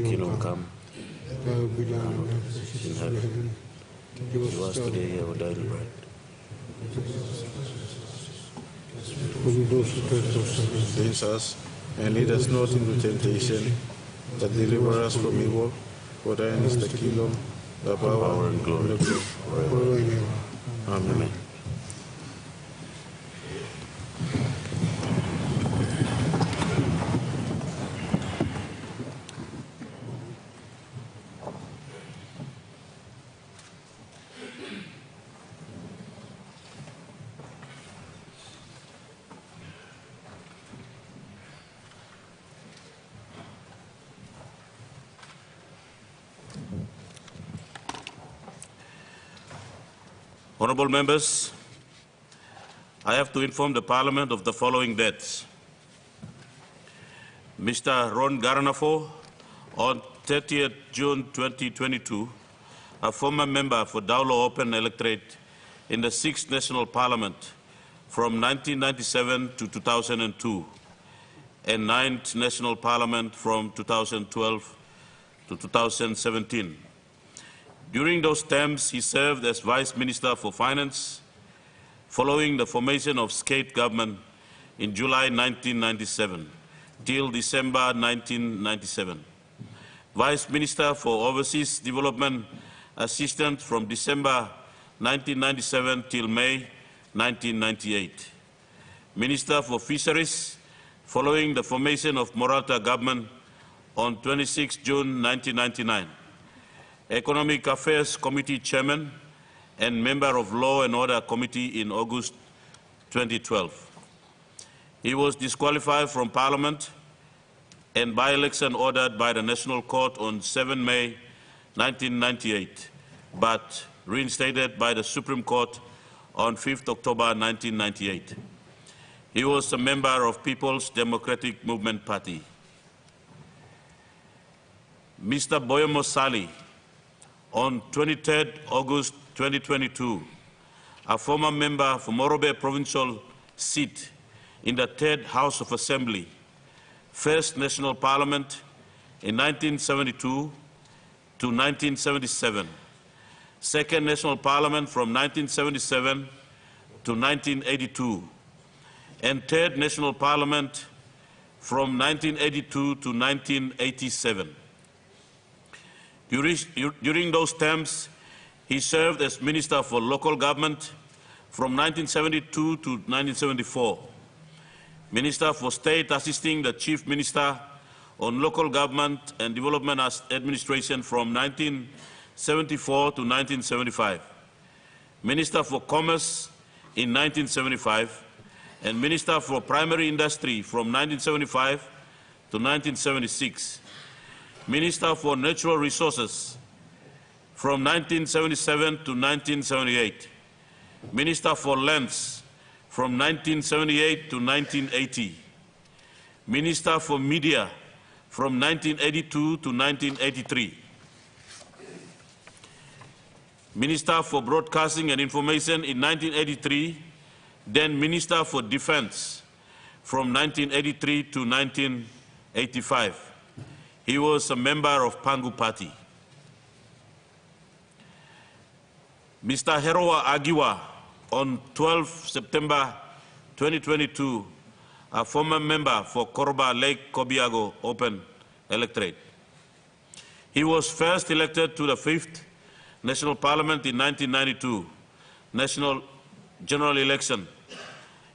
kingdom come. Thy will be done on earth as it is in heaven. Give us today our daily bread. Forgive those who trespass against us, and lead us not into temptation, but deliver us from evil. For thine is the kingdom, the power, and glory forever. Amen. Honourable members, I have to inform the Parliament of the following deaths. Mr. Ron Garanafo, on 30th June 2022, a former member for Daulo Open Electorate in the 6th National Parliament from 1997 to 2002, and 9th National Parliament from 2012 to 2017. During those terms, he served as Vice Minister for Finance, following the formation of Skate government in July 1997 till December 1997. Vice Minister for Overseas Development Assistant from December 1997 till May 1998. Minister for Fisheries, following the formation of Morata government on 26 June 1999. Economic Affairs Committee Chairman and member of Law and Order Committee in August 2012. He was disqualified from Parliament and by-election ordered by the National Court on 7 May 1998, but reinstated by the Supreme Court on 5 October 1998. He was a member of People's Democratic Movement Party. Mr. Boyomo Sali, on 23 August 2022, a former member for Morobe Provincial seat in the 3rd House of Assembly, 1st National Parliament in 1972 to 1977, 2nd National Parliament from 1977 to 1982, and 3rd National Parliament from 1982 to 1987. During those terms, he served as Minister for Local Government from 1972 to 1974, Minister for State assisting the Chief Minister on Local Government and Development Administration from 1974 to 1975, Minister for Commerce in 1975, and Minister for Primary Industry from 1975 to 1976, Minister for Natural Resources from 1977 to 1978, Minister for Lands from 1978 to 1980, Minister for Media from 1982 to 1983, Minister for Broadcasting and Information in 1983, then Minister for Defense from 1983 to 1985. He was a member of Pangu Party. Mr. Heroa Agiwa, on 12 September 2022, a former member for Koroba Lake Kobiago Open Electorate. He was first elected to the 5th National Parliament in 1992, National General Election,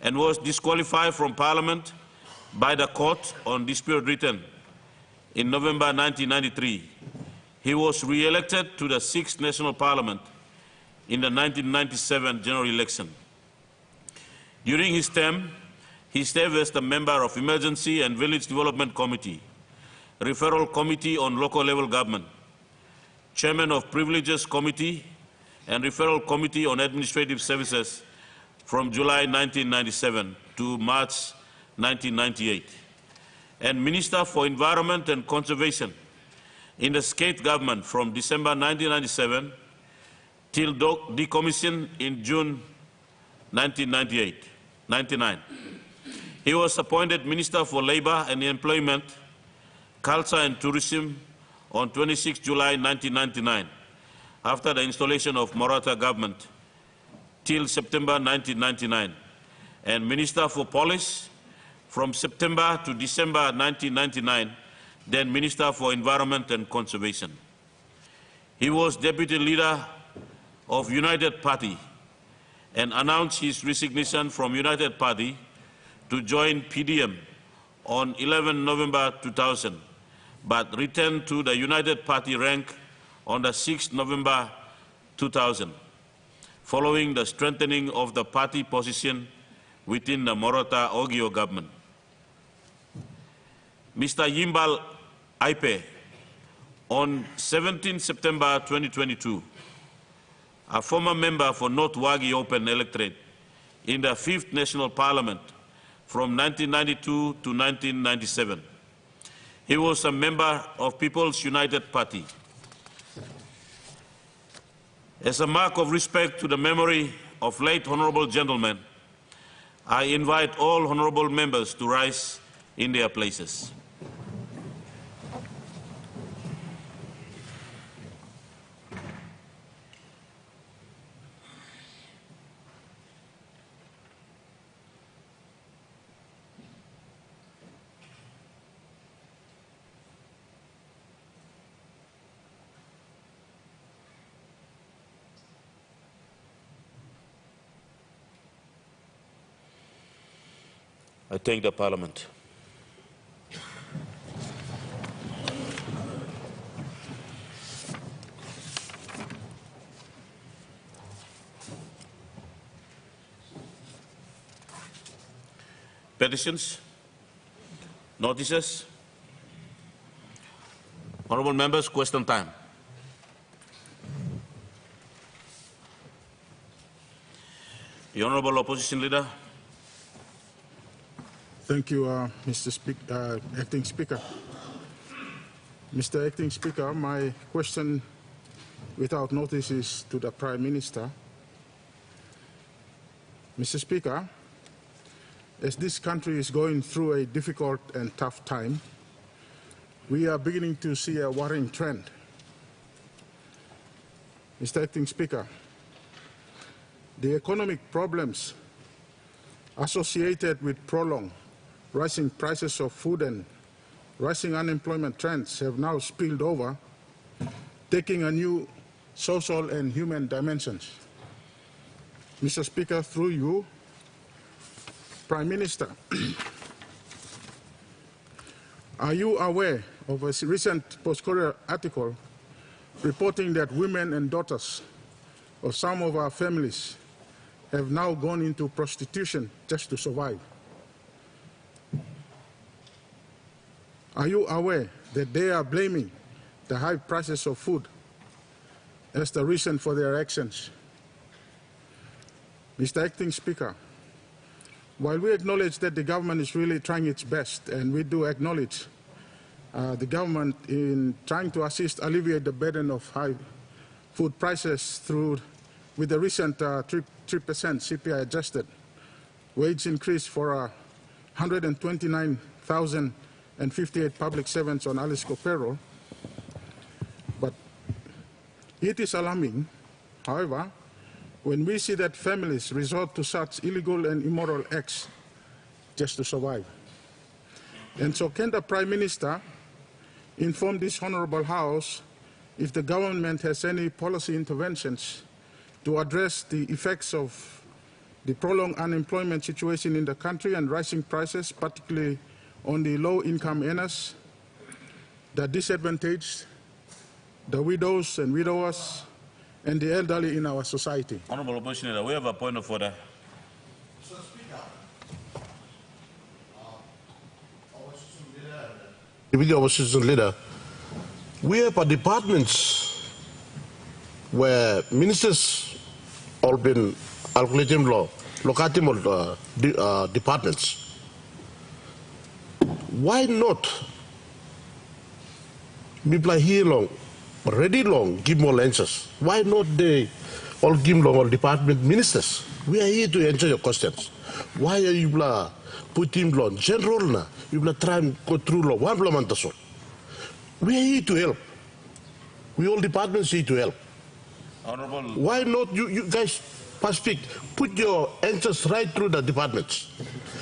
and was disqualified from Parliament by the court on dispute written in November 1993. He was re-elected to the 6th National Parliament in the 1997 general election. During his term, he served as the member of Emergency and Village Development Committee, Referral Committee on Local Level Government, Chairman of Privileges Committee and Referral Committee on Administrative Services from July 1997 to March 1998, and Minister for Environment and Conservation in the Skate government from December 1997 till decommission in June 1999. He was appointed Minister for Labour and Employment, Culture and Tourism on 26 July 1999, after the installation of Morata government till September 1999, and Minister for Police from September to December 1999, then Minister for Environment and Conservation. He was Deputy Leader of United Party and announced his resignation from United Party to join PDM on 11 November 2000, but returned to the United Party rank on the 6th November 2000, following the strengthening of the party position within the Morata-Ogio government. Mr. Yimbal Aipe, on 17 September 2022, a former member for North Wagi Open Electorate in the 5th National Parliament from 1992 to 1997. He was a member of People's United Party. As a mark of respect to the memory of late honourable gentlemen, I invite all honourable members to rise in their places. I thank the Parliament. Petitions, notices. Honourable members, question time. The Honourable Opposition Leader. Thank you, Mr. Acting Speaker. Mr. Acting Speaker, my question without notice is to the Prime Minister. Mr. Speaker, as this country is going through a difficult and tough time, we are beginning to see a worrying trend. Mr. Acting Speaker, the economic problems associated with prolonged rising prices of food and rising unemployment trends have now spilled over, taking a new social and human dimensions. Mr. Speaker, through you, Prime Minister, are you aware of a recent Post-Courier article reporting that women and daughters of some of our families have now gone into prostitution just to survive? Are you aware that they are blaming the high prices of food as the reason for their actions? Mr. Acting Speaker, while we acknowledge that the government is really trying its best, and we do acknowledge the government in trying to assist alleviate the burden of high food prices with the recent 3% CPI adjusted wage increase for 129,058 public servants on Alisco payroll. But it is alarming, however, when we see that families resort to such illegal and immoral acts just to survive. And so can the Prime Minister inform this Honourable House if the government has any policy interventions to address the effects of the prolonged unemployment situation in the country and rising prices, particularly on the low-income earners, the disadvantaged, the widows and widowers, and the elderly in our society? Honourable Opposition Leader, we have a point of order. Mr. Speaker, Opposition Leader, we have departments where ministers all been allocating locating departments. Why not people are here long, ready long, give more answers? Why not they all give long all department ministers? We are here to answer your questions. Why are you putting law general na? You try and go through law one month or so. We are here to help. We all departments need to help. Honorable. Why not you guys first speak? Put your answers right through the departments.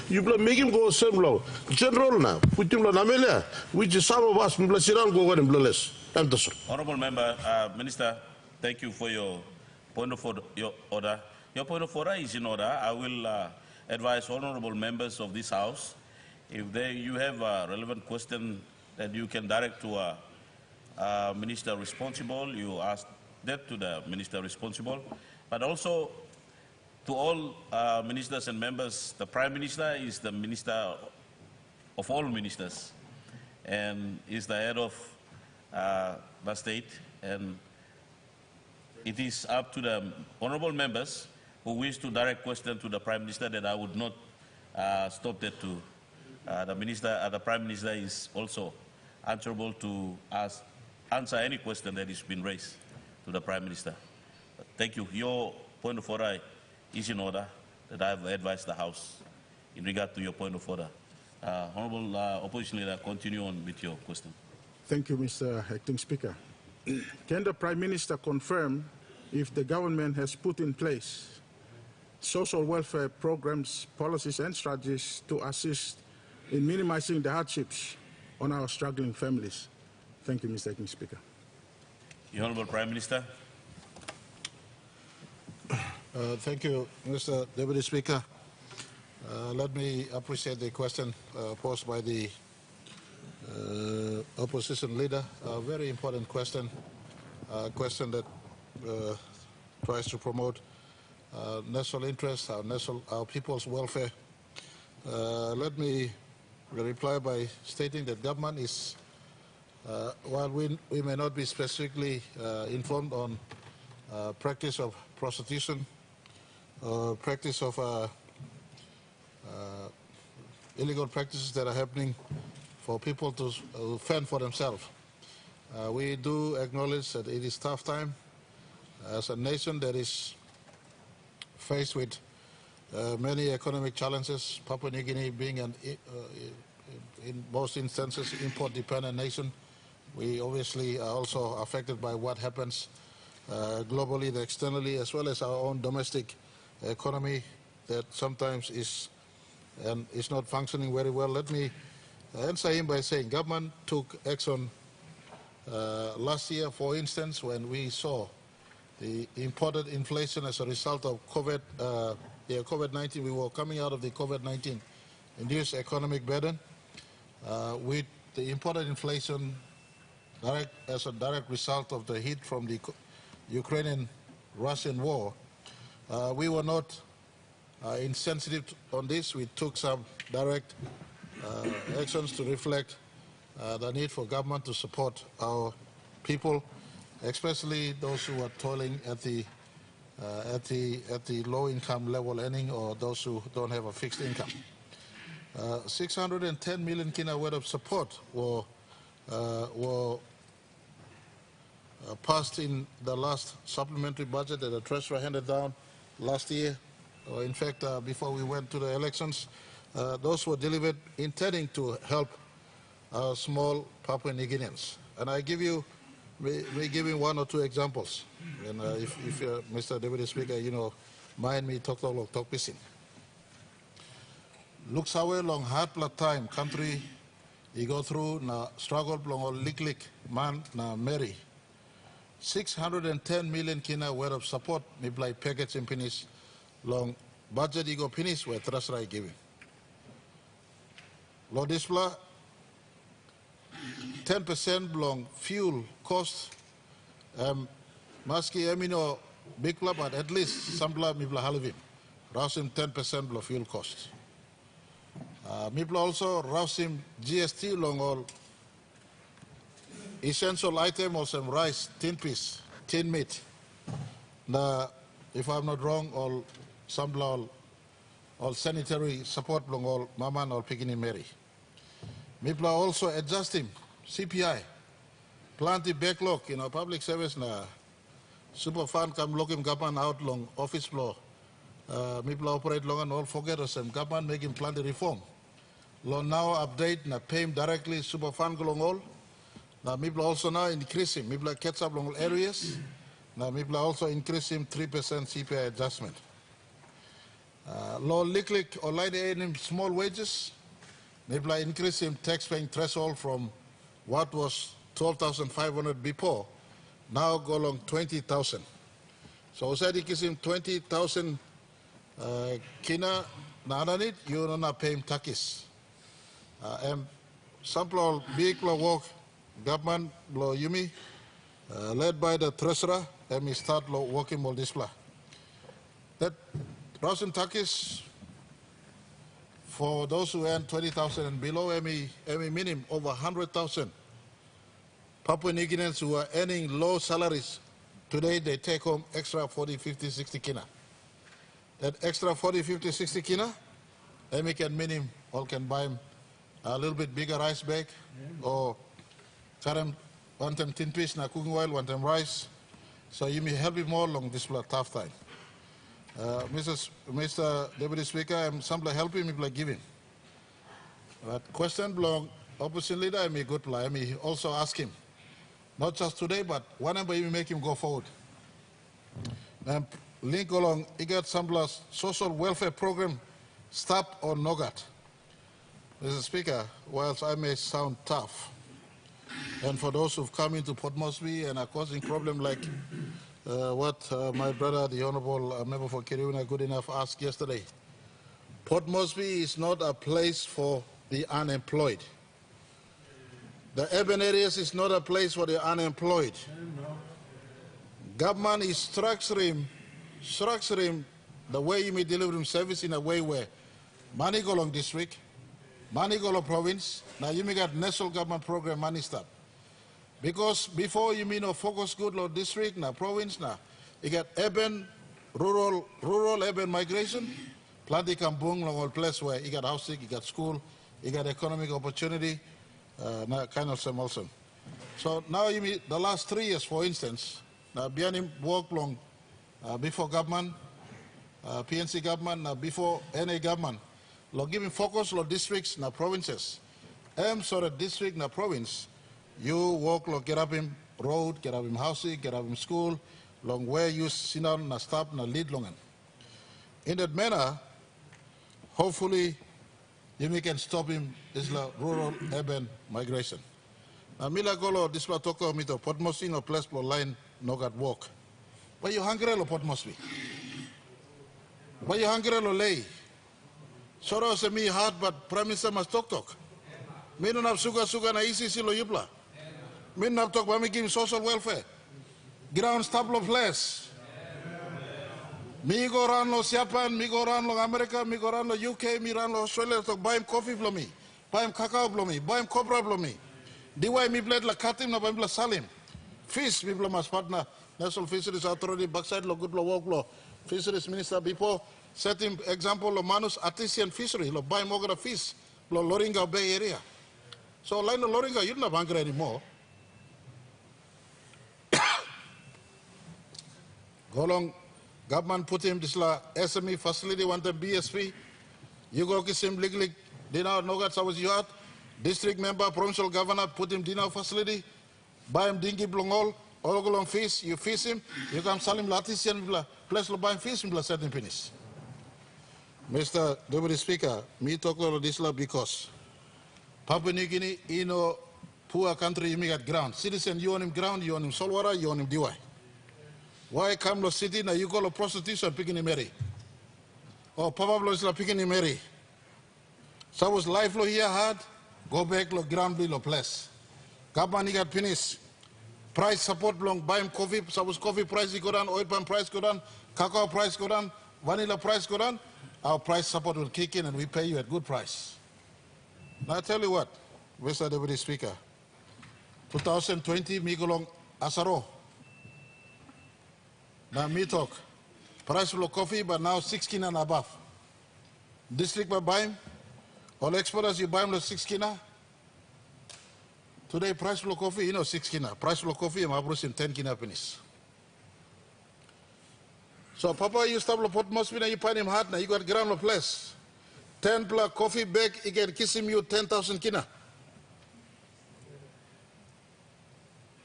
You make him go same law. General now, put him on Amelia, which is some of us, go and less. Honorable Member, Minister, thank you for your point of order. Your point of order is in order. I will advise honorable members of this House, if you have a relevant question that you can direct to a minister responsible, you ask that to the minister responsible, but also to all ministers and members. The Prime Minister is the minister of all ministers and is the head of the state, and it is up to the honorable members who wish to direct question to the Prime Minister that I would not stop that to the minister. The Prime Minister is also answerable to answer any question that has been raised to the Prime Minister. Thank you. Your point of order is in order, that I have advised the House in regard to your point of order. Honorable Opposition Leader, continue on with your question. Thank you, Mr. Acting Speaker. Can the Prime Minister confirm if the government has put in place social welfare programs, policies and strategies to assist in minimizing the hardships on our struggling families? Thank you, Mr. Acting Speaker. The Honorable Prime Minister. Thank you, Mr. Deputy Speaker. Let me appreciate the question posed by the opposition leader. A very important question, a question that tries to promote national interests, our people's welfare. Let me reply by stating that government is, while we may not be specifically informed on practice of prostitution, practice of illegal practices that are happening for people to fend for themselves. We do acknowledge that it is tough time as a nation that is faced with many economic challenges, Papua New Guinea being in most instances import-dependent nation. We obviously are also affected by what happens globally, externally, as well as our own domestic economy that sometimes is not functioning very well. Let me answer him by saying government took action last year, for instance, when we saw the imported inflation as a result of COVID-19. We were coming out of the COVID-19 induced economic burden with the imported inflation as a direct result of the heat from the Ukrainian-Russian war. We were not insensitive on this. We took some direct actions to reflect the need for government to support our people, especially those who are toiling at the low-income level earning, or those who don't have a fixed income. 610 million kina worth of support were passed in the last supplementary budget that the Treasurer handed down last year. In fact, before we went to the elections, those were delivered intending to help small Papua New Guineans. And I give you one or two examples. And if Mr. Deputy Speaker, mind me talk pisin. Look how long hard blood time country you go through na struggle long lik man na Mary. 610 million kina worth of support me play package in finish long budget you go finish where trust right giving. Lo display 10% long fuel cost maski amino big club, but at least some club me play halving. Rausim 10% below fuel cost. Mipla also rausim GST long all essential item or some rice, tin piece, tin meat. Now, if I'm not wrong, all some all sanitary support long all maman or pigini Mary. Mipla also adjusting CPI, plenty backlog public service na super fund come looking government out long office floor. Mipla operate long and all forget us and government making plenty reform. Lo now update na pay him directly super fund long all. Now, Mibla also now increasing. Mibla catch up long areas. Now, Mibla also increasing 3% CPI adjustment. Law liklik or line in small wages. Mibla increasing tax-paying threshold from what was 12,500 before, now go along 20,000. So we said him 20,000 kina naranit, you don't not pay him taxes. And sample big law work government law yumi led by the treasurer, and we start law working on this plan. That Russian taxes for those who earn 20,000 and below, every minimum over 100,000. Papua New Guineans who are earning low salaries, today they take home extra 40, 50, 60 kina. That extra 40, 50, 60 kina, they can minimum, or can buy them a little bit bigger rice bag, or one time tin fish, na cooking oil, one time rice. So you may help it more along this tough time. Mr. Deputy Speaker, I'm simply helping me by giving. But question belong opposition leader, I may good play. I may also ask him, not just today, but whenever you make him go forward. And link along, he got some social welfare program, stop or nogat. Mr. Speaker, whilst I may sound tough, and for those who've come into Port Moresby and are causing problem like what my brother, the Honorable Member for Kiruna, good enough asked yesterday. Port Moresby is not a place for the unemployed. The urban areas is not a place for the unemployed. Government is structuring the way you may deliver service in a way where money go along district, money go along province, now you may get national government program money start. Because before you mean a focus good law district, now province, now you get urban, rural urban migration, plenty can boom along all place where you got housing, you got school, you got economic opportunity, kind of some also. So now you mean the last 3 years, for instance, now Bianim work long before government, PNC government, before NA government, law giving focus law districts, now provinces. So the district, now province, you work, get up in road, get up in housing, get up in school, long where you sit down, na stop, na lead long. In that manner, hopefully, you can stop him this rural urban migration. Now, Mila Golo, this la toko mito Port Moresby no place for line no got work. Why you hungry lo Port Moresby? Why you hungry lo lay? Soro se me hard, but Prime Minister must talk. Me no have suga na easy lo yupla. Me no talk about me giving social welfare. Ground stable place. Me go around lo Japan, me go around lo America, me go around lo UK, me around lo Australia to buy him coffee for me, buy him cacao for me, buy him copra for me. The way me bled la katim na buy him la salim. Fish, me mas partner, National Fisheries Authority, backside lo good lo work lo. Fisheries Minister before set him example lo manus artisan fishery, lo buy him ogre fish, lo Loringa Bay area. So line lo Loringa, you don't have hungry anymore. Go along, government put him this SME facility, want the BSP. You go kiss him legally, dinner, no got was you out. District member, provincial governor, put him dinner facility, buy him dingy blongol, all go along fish, you fish him, you come sell him latisian, plus buy him fish, and set him finish. Mr. Deputy Speaker, me talk about this because Papua New Guinea, you know, poor country, you may get ground. Citizen, you own him ground, you own him Solwara, you own him DY. Why come to city now you go to prostitution picking him marry? Or Papa is like picking him marry. So was life lo here hard, go back lo ground lo place. Government got finished. Price support long buy him coffee, so was coffee price go down, oil palm price go down, cacao price go down, vanilla price go down, our price support will kick in and we pay you at good price. Now I tell you what, Mr. Deputy Speaker, 2020 me go long Asaro. Now me talk, price of coffee, but now 6 kina and above. District by buying, all exporters you buy them 6 kina. Today price of coffee, you know 6 kina. Price of coffee, I'm in 10 kina pennies. So Papa, you stop Port Moresby, now you find him hard, now you got ground of place. 10 plus coffee bag, he can kiss him you 10,000 kina.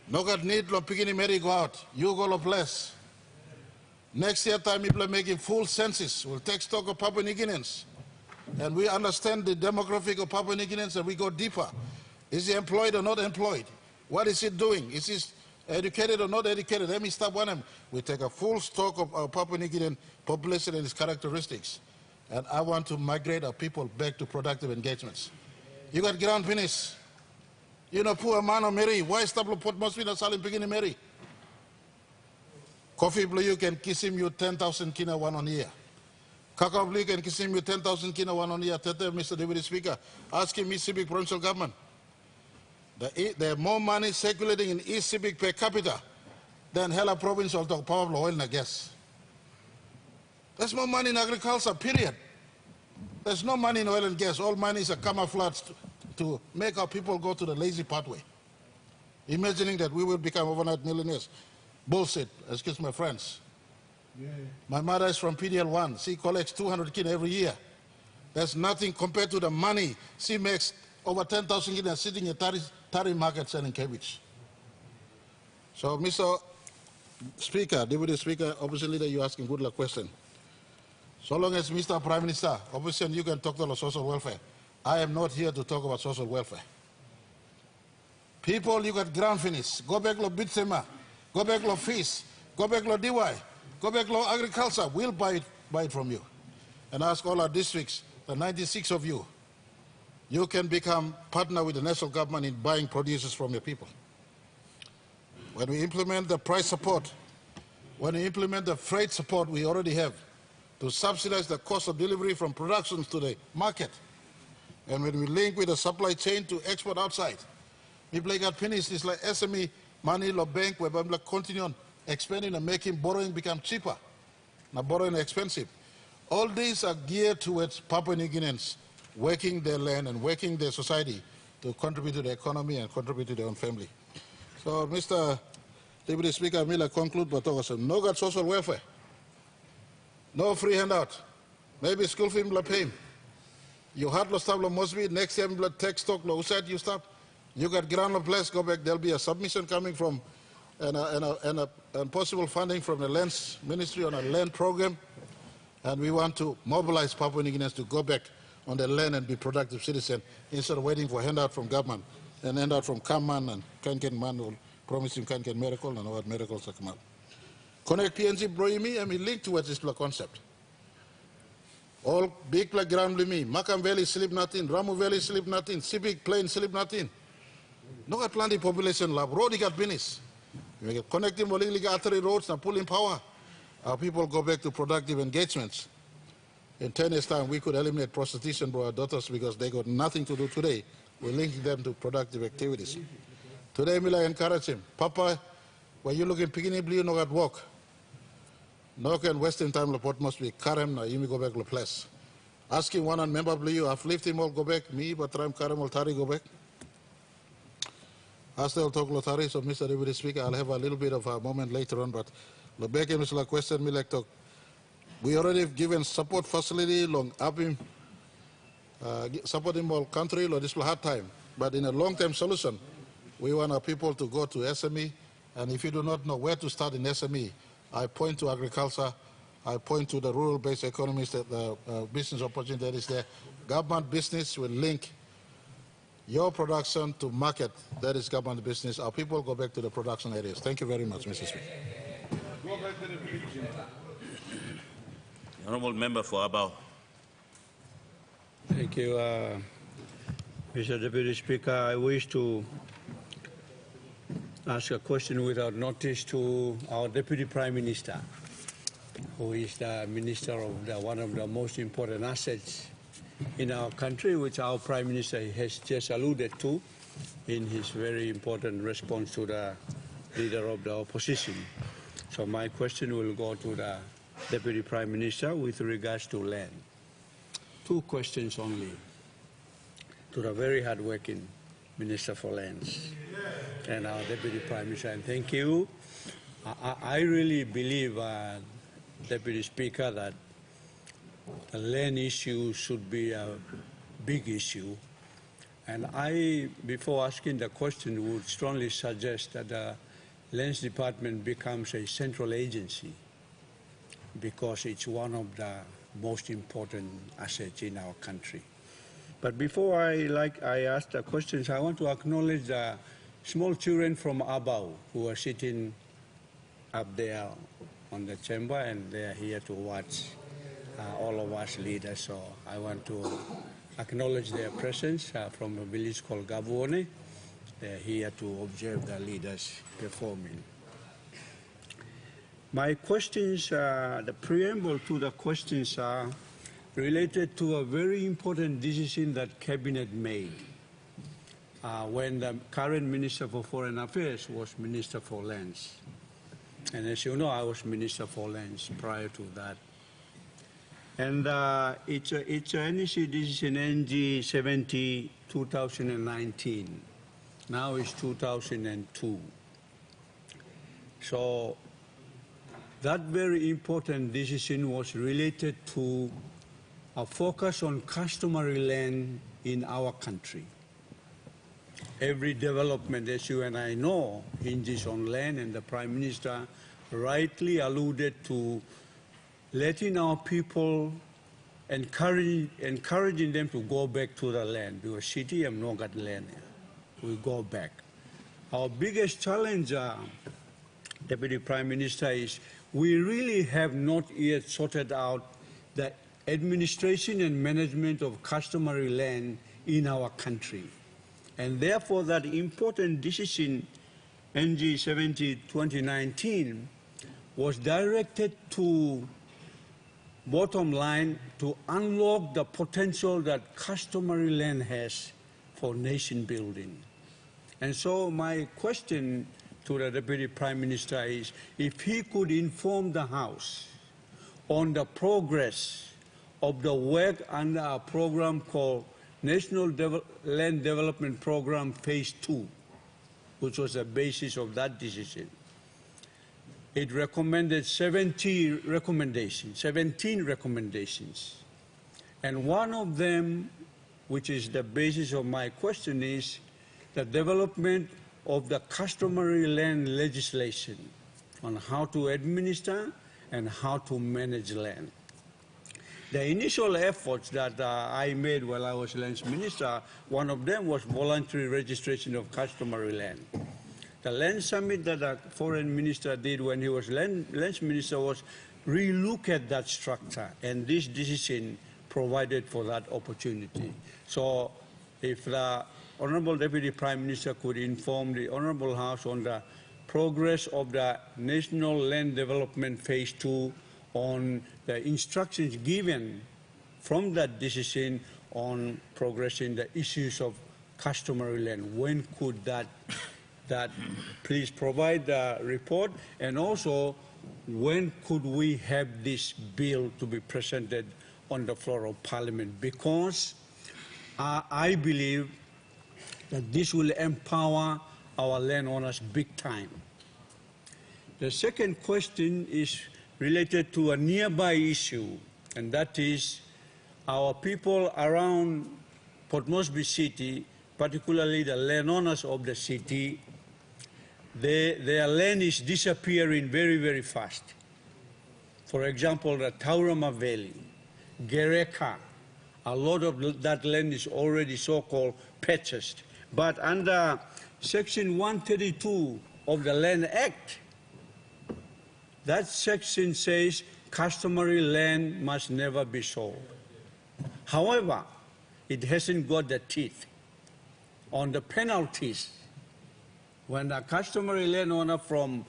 No got need lo pigini Mary go out. You go lo place. Next year time people are making full census. We'll take stock of Papua New Guineans. And we understand the demographic of Papua New Guineans and we go deeper. Is he employed or not employed? What is he doing? Is he educated or not educated? Let me stop one of them. We take a full stock of our Papua New Guinean population and its characteristics. And I want to migrate our people back to productive engagements. You got ground finish. You know, poor man of Mary. Why stop put must be not selling beginning Mary? Coffee blue, you can kiss him you 10,000 kina one on year. Cacao blue, you can kiss him you 10,000 kina one on year. Tete, Mr. Deputy Speaker, ask him East Civic provincial government. There are more money circulating in East Civic per capita than Hela province or Pablo oil and gas. There's more money in agriculture, period. There's no money in oil and gas. All money is a camouflage to make our people go to the lazy pathway. Imagining that we will become overnight millionaires. Bullshit, excuse my friends. Yeah. My mother is from TVWAN. She collects 200 kina every year. That's nothing compared to the money she makes over 10,000 kina sitting in Tari market selling cabbage. So, Mr. Speaker, Deputy Speaker, opposition leader, you're asking good luck question. So long as Mr. Prime Minister, opposition, you can talk about social welfare. I am not here to talk about social welfare. People, you got ground finish. Go back to Bitsema. Go back to fees. Go back to DY. Go back to agriculture. We'll buy it from you. And ask all our districts, the 96 of you, you can become partner with the national government in buying produces from your people. When we implement the price support, when we implement the freight support we already have to subsidize the cost of delivery from productions to the market, and when we link with the supply chain to export outside, people got finished. It's like SME money, lo bank, where people continue on expanding and making borrowing become cheaper. Now borrowing is expensive. All these are geared towards Papua New Guineans working their land and working their society to contribute to the economy and contribute to their own family. So, Mr. Deputy Speaker, I will conclude by talking no got social welfare, no free handout, maybe school fee will pay. You had lo stop lo Mosby, next year will take stock lo usat you stop. You got ground lo place, go back, there'll be a submission coming from and possible funding from the Lands Ministry on a land program. And we want to mobilize Papua New Guineans to go back on their land and be productive citizens instead of waiting for handout from government and handout from Kaman and Kanken Man or promising Kanken miracle and what miracles are come out. Connect PNG Broimi, I mean, linked towards this concept. All big playground me, Makam Valley sleep nothing, Ramu Valley sleep nothing, Civic Plain sleep nothing. No Atlantic population lab, road got business. We get connecting Molili artery roads and pulling power. Our people go back to productive engagements. In 10 years' time, we could eliminate prostitution for our daughters because they got nothing to do today. We're linking them to productive activities. Today, I encourage him, Papa, when you look in Pigini Blue, you know at work. No can Western time report must be Karem na you go back to place. Asking one on member Blue, I've left him all go back, me, but Ram Karem will Tari go back. After I'll talk Lotari, so Mr. Deputy Speaker, I'll have a little bit of a moment later on, but the back end is like question me like talk. We already have given support facility long up him supporting all country, this will hard time. But in a long-term solution, we want our people to go to SME, and if you do not know where to start in SME, I point to agriculture, I point to the rural-based economies, that the business opportunity that is there. Government business will link your production to market, that is government business. Our people go back to the production areas. Thank you very much, Mr. Speaker. Honourable Member for Abao. Thank you, Mr. Deputy Speaker. I wish to ask a question without notice to our Deputy Prime Minister, who is the Minister of one of the most important assets in our country, which our Prime Minister has just alluded to in his very important response to the Leader of the Opposition. So my question will go to the Deputy Prime Minister with regards to land. Two questions only to the very hard-working Minister for Lands and our Deputy Prime Minister. And thank you. I really believe, Deputy Speaker, that the land issue should be a big issue. And I, before asking the question, would strongly suggest that the Lands Department becomes a central agency because it's one of the most important assets in our country. But before I ask the questions, I want to acknowledge the small children from Abau who are sitting up there on the chamber, and they are here to watch all of us leaders. So I want to acknowledge their presence from a village called TVWAN. They're here to observe the leaders performing. My questions, the preamble to the questions are related to a very important decision that Cabinet made when the current Minister for Foreign Affairs was Minister for Lands. And as you know, I was Minister for Lands prior to that. And it's an NEC decision NG 70 2019. Now it's 2002. So that very important decision was related to a focus on customary land in our country. Every development, as you and I know, hinges on land, and the Prime Minister rightly alluded to letting our people, encouraging them to go back to the land, because city have not got land. We go back. Our biggest challenge, Deputy Prime Minister, is we really have not yet sorted out the administration and management of customary land in our country. And therefore, that important decision, NG 70 2019, was directed to, bottom line, to unlock the potential that customary land has for nation building. And so my question to the Deputy Prime Minister is if he could inform the House on the progress of the work under a program called National Land Development Program Phase 2, which was the basis of that decision. It recommended 17 recommendations. And one of them, which is the basis of my question, is the development of the customary land legislation on how to administer and how to manage land. The initial efforts that I made while I was Lands Minister, one of them was voluntary registration of customary land. The land summit that the Foreign Minister did when he was Lands Minister was relook at that structure, and this decision provided for that opportunity. So if the Honourable Deputy Prime Minister could inform the Honourable House on the progress of the National Land Development Phase 2, on the instructions given from that decision on progressing the issues of customary land. When could that please provide the report, and also when could we have this bill to be presented on the floor of Parliament? Because I believe that this will empower our landowners big time. The second question is related to a nearby issue, and that is our people around Port Moresby City, particularly the landowners of the city, their land is disappearing very, very fast. For example, the Tauranga Valley, Gereka, a lot of that land is already so-called purchased. But under Section 132 of the Land Act, that section says customary land must never be sold. However, it hasn't got the teeth on the penalties. When a customary landowner from,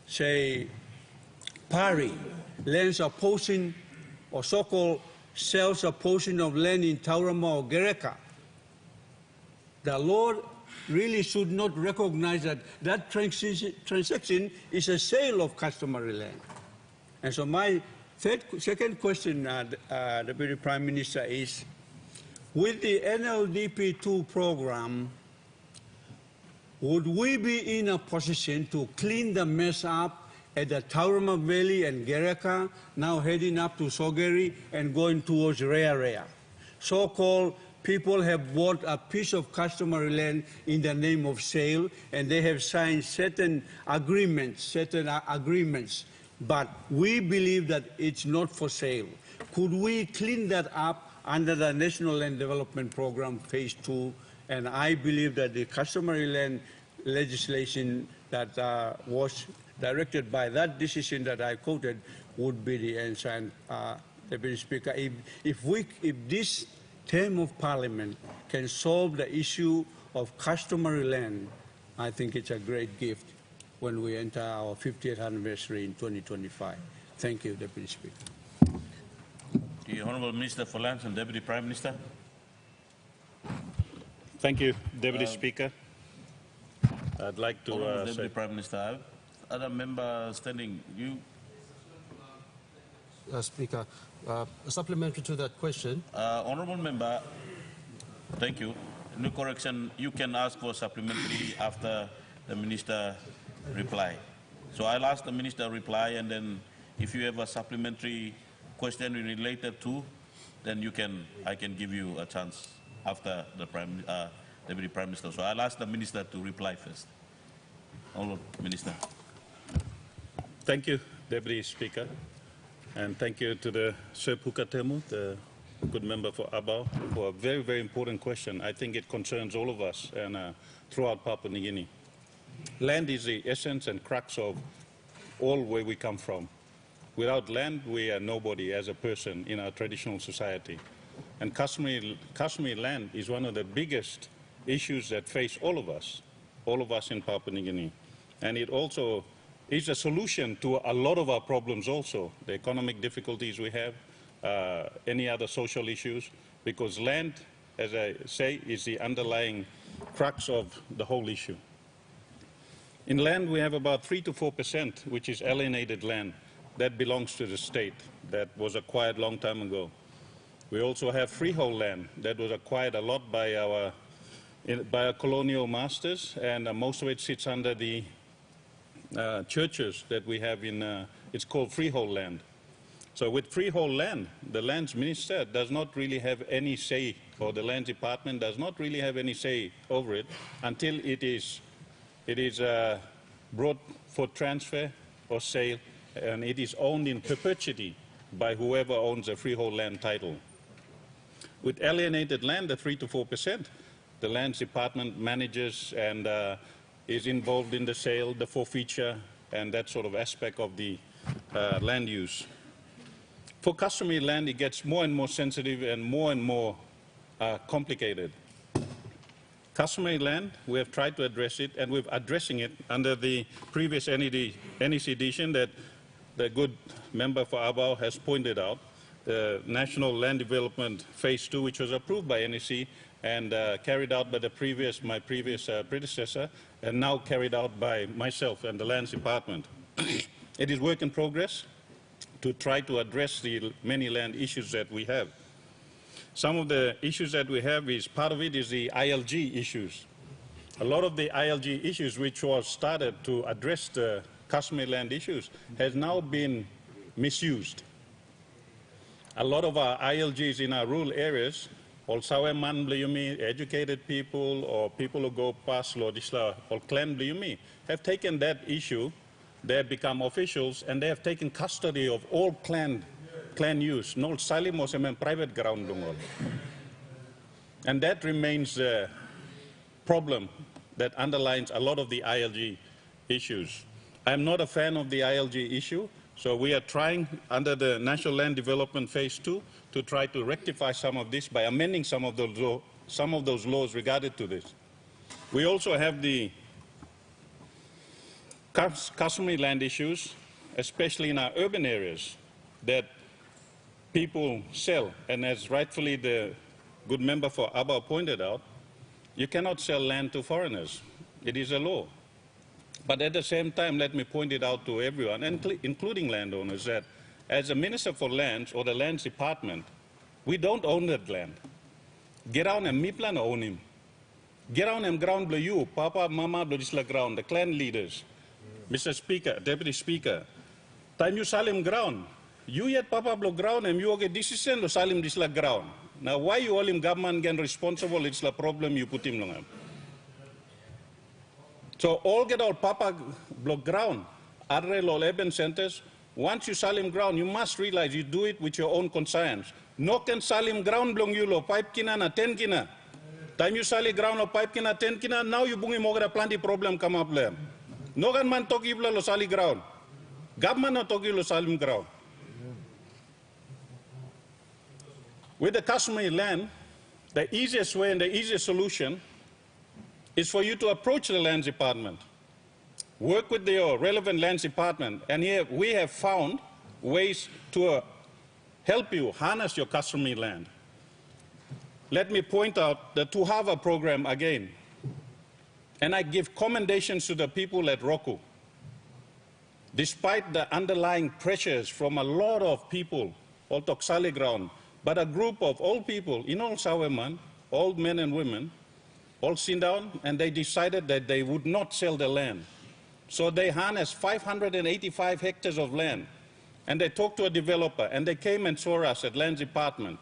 say, Pari lends a portion or so-called sells a portion of land in Tauranga or Gereka, the law really should not recognize that that transaction is a sale of customary land. And so my second question, Deputy Prime Minister, is with the NLDP2 program, would we be in a position to clean the mess up at the Tauranga Valley and Gereka, now heading up to Sogeri and going towards Rea Rea, so-called people have bought a piece of customary land in the name of sale, and they have signed certain agreements, but we believe that it's not for sale. Could we clean that up under the National Land Development Program Phase 2? And I believe that the customary land legislation that was directed by that decision that I quoted would be the answer. And, Deputy Speaker, if this term of Parliament can solve the issue of customary land, I think it's a great gift when we enter our 50th anniversary in 2025. Thank you, Deputy Speaker. The Honourable Minister for Lands and Deputy Prime Minister. Thank you, Deputy Speaker. I'd like to Deputy say... Prime Minister, other member standing, you. Speaker, supplementary to that question. Honourable Member, thank you. No correction, you can ask for supplementary after the Minister reply. So I'll ask the Minister reply, and then if you have a supplementary question related to, then I can give you a chance after the Deputy Prime Minister. So I'll ask the Minister to reply first. Honourable Minister. Thank you, Deputy Speaker. And thank you to the Sir Pukatemu, the good member for Abau, for a very, very important question. I think it concerns all of us and throughout Papua New Guinea. Land is the essence and crux of all where we come from. Without land, we are nobody as a person in our traditional society. And customary land is one of the biggest issues that face all of us in Papua New Guinea. And it also is a solution to a lot of our problems also, the economic difficulties we have, any other social issues, because land, as I say, is the underlying crux of the whole issue. In land, we have about 3 to 4%, which is alienated land that belongs to the state, that was acquired a long time ago. We also have freehold land that was acquired a lot by our colonial masters, and most of it sits under the churches that we have in, it's called freehold land. So with freehold land, the lands minister does not really have any say, or the lands department does not really have any say over it until it is brought for transfer or sale, and it is owned in perpetuity by whoever owns a freehold land title. With alienated land, the 3 to 4%, the lands department manages and is involved in the sale, the forfeiture, and that sort of aspect of the land use. For customary land, it gets more and more sensitive and more complicated. Customary land, we have tried to address it, and we're addressing it under the previous NEC edition that the good member for Abau has pointed out, the National Land Development Phase 2, which was approved by NEC and carried out by my previous predecessor, and now carried out by myself and the Lands Department. It is work in progress to try to address the many land issues that we have. Some of the issues that we have is, part of it is the ILG issues. A lot of the ILG issues, which was started to address the customary land issues, has now been misused. A lot of our ILGs in our rural areas, also educated people or people who go past Lodisla or clan Bliumi, have taken that issue, they have become officials, and they have taken custody of all clan use, no salimos and private ground. And that remains a problem that underlines a lot of the ILG issues. I'm not a fan of the ILG issue, so we are trying under the National Land Development Phase 2 to try to rectify some of this by amending some of those laws regarding to this. We also have the customary land issues, especially in our urban areas, that people sell, and as rightfully the good member for Abau pointed out, you cannot sell land to foreigners. It is a law. But at the same time, let me point it out to everyone, including landowners, that as a Minister for Lands or the Lands Department, we don't own that land. Get on and miplan own him. Get on and ground blow you, Papa, Mama, blow this ground, the clan leaders. Mr. Speaker, Deputy Speaker, time you salim ground, you yet Papa blow ground and you get decision to salim this ground. Now, why you all him government get responsible, it's the problem you put him long. So all get all papa block ground, other all urban centers. Once you sell him ground, you must realize you do it with your own conscience. No can sell him ground belong you lo 5 kina na 10 kina. Time you sell ground lo 5 kina 10 kina, now you bungi mogra plenty problem come up there. No can man talk lo sali ground. Government not talk lo sell him ground. With the customary land, the easiest way and the easiest solution is for you to approach the lands department. Work with the relevant lands department, and here we have found ways to help you harness your customary land. Let me point out the Tuhava program again, and I give commendations to the people at Roku. Despite the underlying pressures from a lot of people, all Toksali ground, but a group of old people in all Saweman, old men and women, all sit down and they decided that they would not sell the land. So they harnessed 585 hectares of land, and they talked to a developer, and they came and saw us at Lands Department.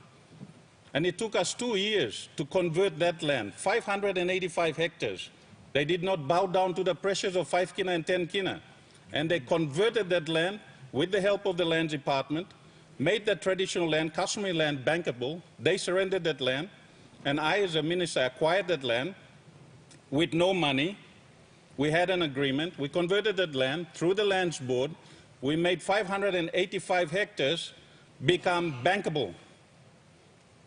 And it took us 2 years to convert that land, 585 hectares. They did not bow down to the pressures of 5 kina and 10 kina. And they converted that land with the help of the Lands Department, made that traditional land, customary land, bankable. They surrendered that land, and I, as a minister, acquired that land with no money. We had an agreement. We converted that land through the lands board. We made 585 hectares become bankable.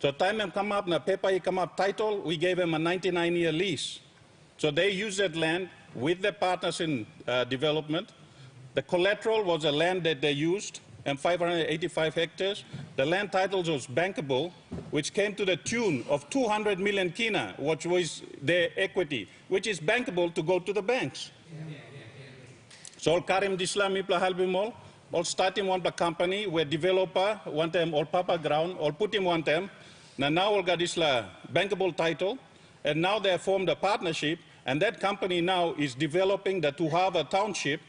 So time and come up, na paper come up title, we gave them a 99-year lease. So they used that land with their partners in development. The collateral was the land that they used, and 585 hectares. The land titles was bankable, which came to the tune of 200 million kina, which was their equity, which is bankable to go to the banks. So all Karim Disla Mipla Halbimol, all starting one company where developer want them all papa ground, all put him one them. Now all got Disla bankable title, and now they have formed a partnership, and that company now is developing the Tuhava township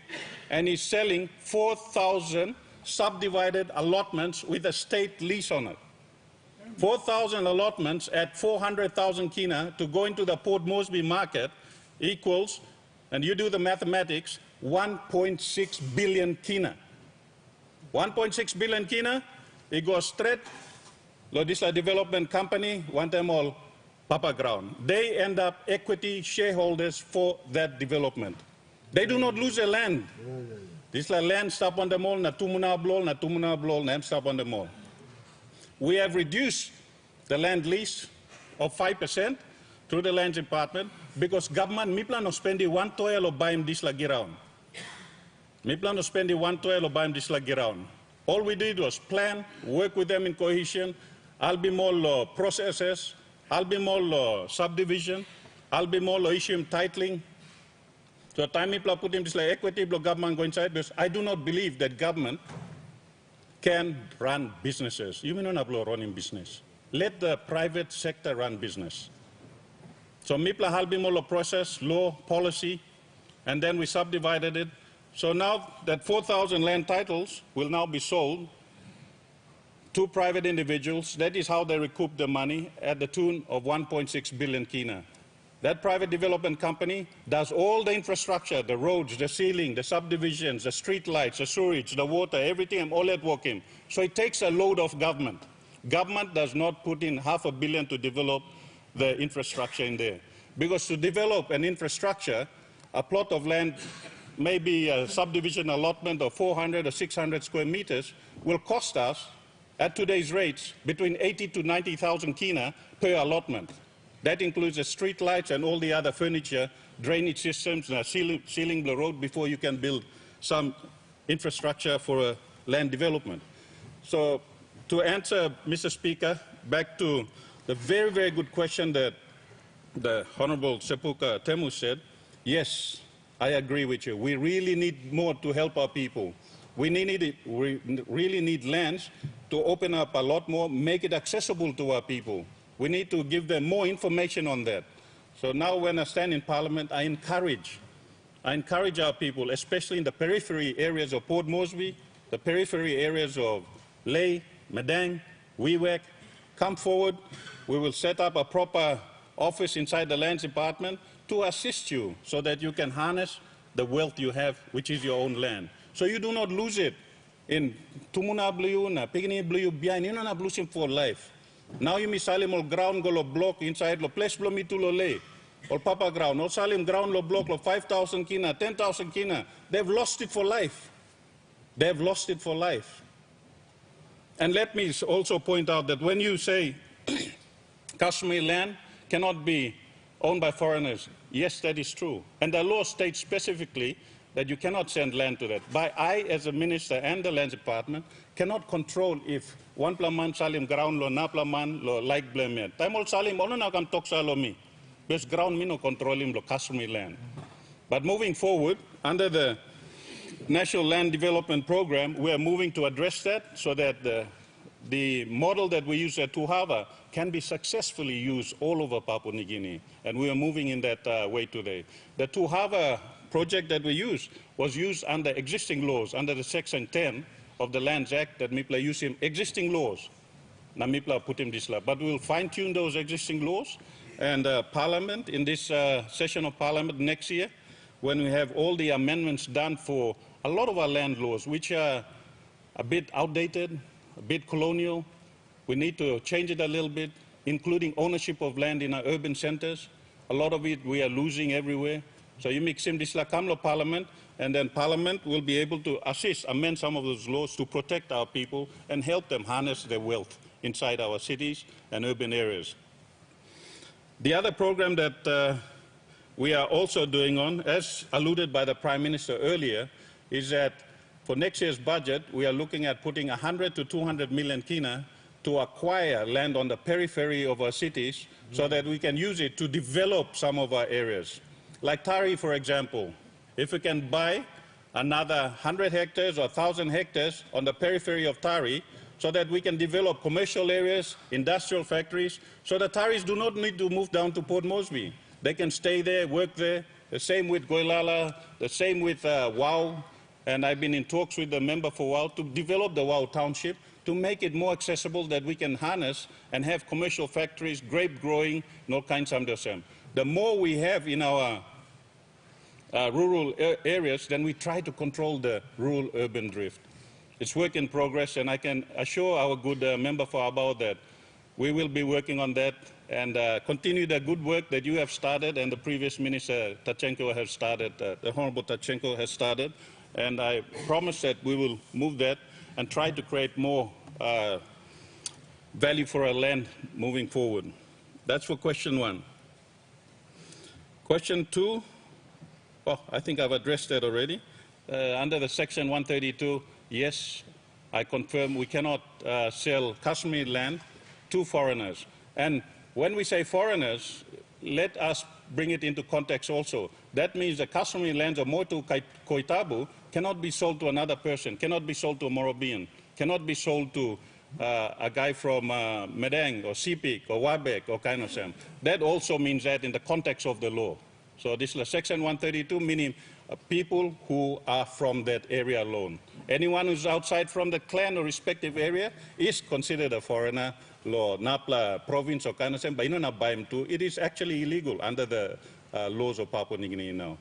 and is selling 4,000 subdivided allotments with a state lease on it. 4,000 allotments at 400,000 kina to go into the Port Moresby market equals, and you do the mathematics, 1.6 billion kina. 1.6 billion kina, it goes straight, Lodisla Development Company, want them all papa ground. They end up equity shareholders for that development. They do not lose their land. This land stop on the mall, na tumuna blol, na stop on the mall. We have reduced the land lease of 5% through the lands department because government mipla no spendi 1 toil of buying this la giraun. Mipla no spendi 1 toil of buying this la giraun. All we did was plan, work with them in cohesion. I'll be more processes, I'll be more subdivision, I'll be more issue titling. So time people put him this like equity block government go inside because I do not believe that government can run businesses. You may not have running business. Let the private sector run business. So MIPLA Halbimolo process, law, policy, and then we subdivided it. So now that 4,000 land titles will now be sold to private individuals. That is how they recoup the money at the tune of 1.6 billion kina. That private development company does all the infrastructure, the roads, the ceiling, the subdivisions, the street lights, the sewage, the water, everything, and all that working. So it takes a load of government. Government does not put in $500 million to develop the infrastructure in there. Because to develop an infrastructure, a plot of land, maybe a subdivision allotment of 400 or 600 square meters, will cost us, at today's rates, between 80 to 90,000 kina per allotment. That includes the street lights and all the other furniture, drainage systems, sealing the road before you can build some infrastructure for a land development. So to answer, Mr. Speaker, back to the very, very good question that the Honorable Sepuka Temu said, yes, I agree with you. We really need more to help our people. We really need lands to open up a lot more, make it accessible to our people. We need to give them more information on that. So now when I stand in Parliament, I encourage our people, especially in the periphery areas of Port Moresby, the periphery areas of Lae, Madang, Wewak, come forward. We will set up a proper office inside the Lands Department to assist you so that you can harness the wealth you have, which is your own land. So you do not lose it in Tumuna Blue, na Pigini Blue, behind, you know, not losing for life. Now you misalim all ground go lo block inside lo place lo mitu lo lay. Or Papa ground, or Salim ground lo block lo 5,000 kina, 10,000 kina. They've lost it for life. They've lost it for life. And let me also point out that when you say Kashmir land cannot be owned by foreigners, yes, that is true. And the law states specifically that you cannot send land to that. But I, as a minister and the Lands Department, cannot control if one plaman salim ground lo na plaman lo like blame. Tamol salim ono na kam tok salomi. Because ground me no control him lo Kashmir land. But moving forward, under the National Land Development Program, we are moving to address that so that the model that we use at Tuhava can be successfully used all over Papua New Guinea. And we are moving in that way today. The Tuhava project that we used was used under existing laws, under the Section 10 of the Lands Act that MIPLA used in existing laws. Now MIPLA put him this law. But we'll fine-tune those existing laws. And Parliament, in this session of Parliament next year, when we have all the amendments done for a lot of our land laws, which are a bit outdated, a bit colonial, we need to change it a little bit, including ownership of land in our urban centers. A lot of it we are losing everywhere. So you mix in this Kamlo Parliament, and then Parliament will be able to assist, amend some of those laws to protect our people and help them harness their wealth inside our cities and urban areas. The other program that we are also doing on, as alluded by the Prime Minister earlier, is that for next year's budget, we are looking at putting 100 to 200 million kina to acquire land on the periphery of our cities so that we can use it to develop some of our areas. Like Tari, for example, if we can buy another 100 hectares or 1,000 hectares on the periphery of Tari, so that we can develop commercial areas, industrial factories, so that Taris do not need to move down to Port Moresby. They can stay there, work there. The same with Goilala, the same with WOW. And I've been in talks with the member for WOW to develop the WOW township to make it more accessible that we can harness and have commercial factories, grape growing, and all kinds of them. The more we have in our rural areas, then we try to control the rural-urban drift. It's work in progress, and I can assure our good member for Abao that we will be working on that and continue the good work that you have started and the previous Minister Tachenko has started, the Honorable Tachenko has started. And I promise that we will move that and try to create more value for our land moving forward. That's for question one. Question two, oh, I think I've addressed that already. Under the Section 132, yes, I confirm we cannot sell Kashmir land to foreigners. And when we say foreigners, let us bring it into context also. That means the Kashmir lands of Motu Koitabu cannot be sold to another person, cannot be sold to a Morobian, cannot be sold to a guy from Medang or Sipik or Wabek or Kainosam. That also means that in the context of the law. So this is Section 132, meaning people who are from that area alone. Anyone who's outside from the clan or respective area is considered a foreigner. Law, Napla province or Kainosam, but na baim too. It is actually illegal under the laws of Papua New Guinea now.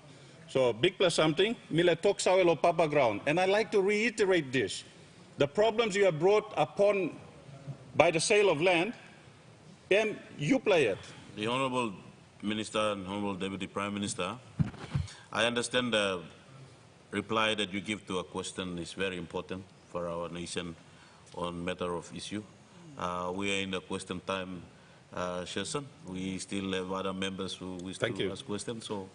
So big plus something, Mila Toksawel or Papa ground. And I like to reiterate this. The problems you have brought upon by the sale of land, then you play it. The Honorable Minister and Honorable Deputy Prime Minister, I understand the reply that you give to a question is very important for our nation on matter of issue. We are in the question time session. We still have other members who wish to ask questions. So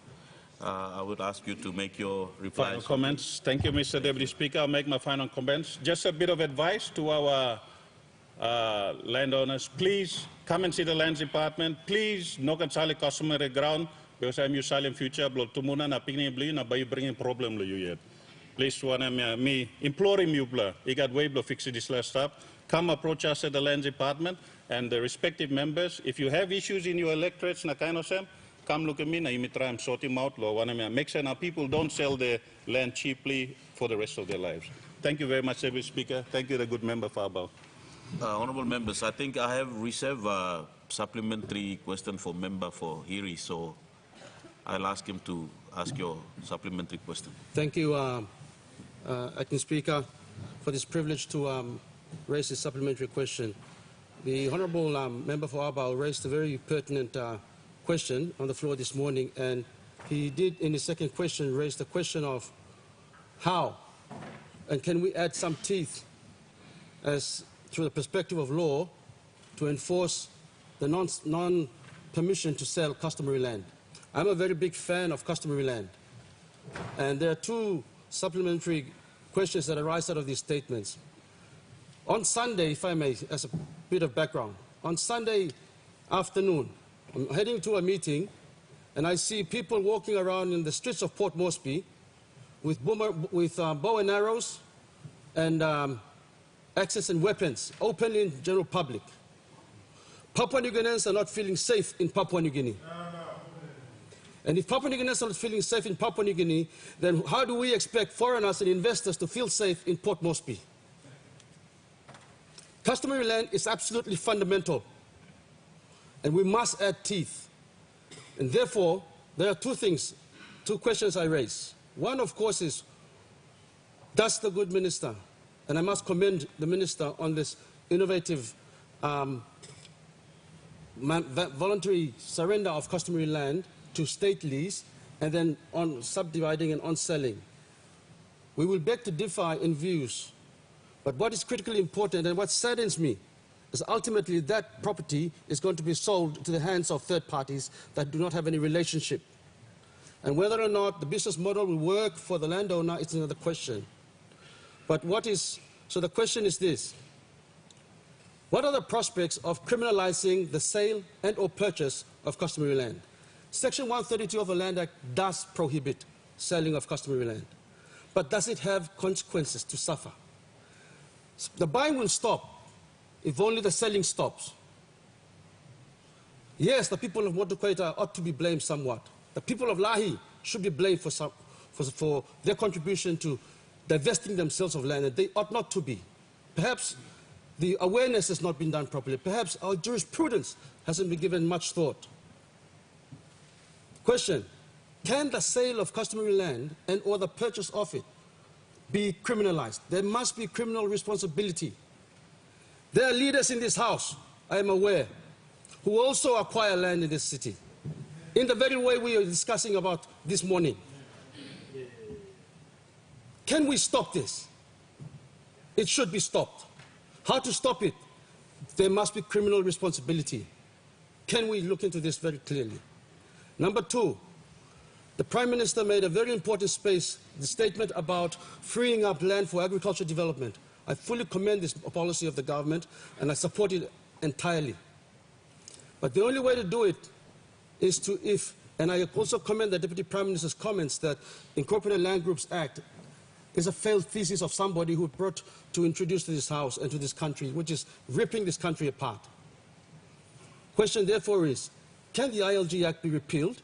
I would ask you to make your replies. Final comments. Thank you, Mr. Deputy Speaker. I'll make my final comments. Just a bit of advice to our landowners. Please come and see the Lands Department. Please knock and sali customary ground because I'm your silent future. Blood tumuna na pingni bli na bayi bringing problem lo you yet. Please wana me imploring you bla. I got way blo fix this last up. Come approach us at the Lands Department and the respective members. If you have issues in your electorates, na Kainosam, come look at me, na try and sort him out. Make sure our people don't sell their land cheaply for the rest of their lives. Thank you very much, Deputy Speaker. Thank you, the good member for Abao. Honourable members, I think I have reserved a supplementary question for member for Hiri, so I'll ask him to ask your supplementary question. Thank you, Acting Speaker, for this privilege to raise this supplementary question. The Honourable Member for Abau raised a very pertinent question on the floor this morning, and he did, in his second question, raise the question of how and can we add some teeth as through the perspective of law to enforce the non-permission to sell customary land. I'm a very big fan of customary land, and there are two supplementary questions that arise out of these statements. On Sunday, if I may, as a bit of background, on Sunday afternoon, I'm heading to a meeting, and I see people walking around in the streets of Port Moresby with bow and arrows and access and weapons openly in general public. Papua New Guineans are not feeling safe in Papua New Guinea. And if Papua New Guineans are not feeling safe in Papua New Guinea, then how do we expect foreigners and investors to feel safe in Port Moresby? Customary land is absolutely fundamental, and we must add teeth. And therefore, there are two questions I raise. One, of course, is, does the good minister, and I must commend the minister on this innovative voluntary surrender of customary land to state lease and then on subdividing and on selling. We will beg to differ in views, but what is critically important and what saddens me is ultimately that property is going to be sold to the hands of third parties that do not have any relationship. And whether or not the business model will work for the landowner is another question. But so the question is this: what are the prospects of criminalizing the sale and or purchase of customary land? Section 132 of the Land Act does prohibit selling of customary land, but does it have consequences to suffer? The buying will stop if only the selling stops. Yes, the people of Motukweta ought to be blamed somewhat. The people of Lahi should be blamed for their contribution to divesting themselves of land, and they ought not to be. Perhaps the awareness has not been done properly. Perhaps our jurisprudence hasn't been given much thought. Question: can the sale of customary land and or the purchase of it be criminalized? There must be criminal responsibility. There are leaders in this house, I am aware, who also acquire land in this city, in the very way we are discussing about this morning. Can we stop this? It should be stopped. How to stop it? There must be criminal responsibility. Can we look into this very clearly? Number two, the Prime Minister made a very important statement about freeing up land for agricultural development. I fully commend this policy of the government, and I support it entirely. But the only way to do it is and I also commend the Deputy Prime Minister's comments that Incorporated Land Groups Act is a failed thesis of somebody who brought to introduce to this House and to this country, which is ripping this country apart. Question therefore is, can the ILG Act be repealed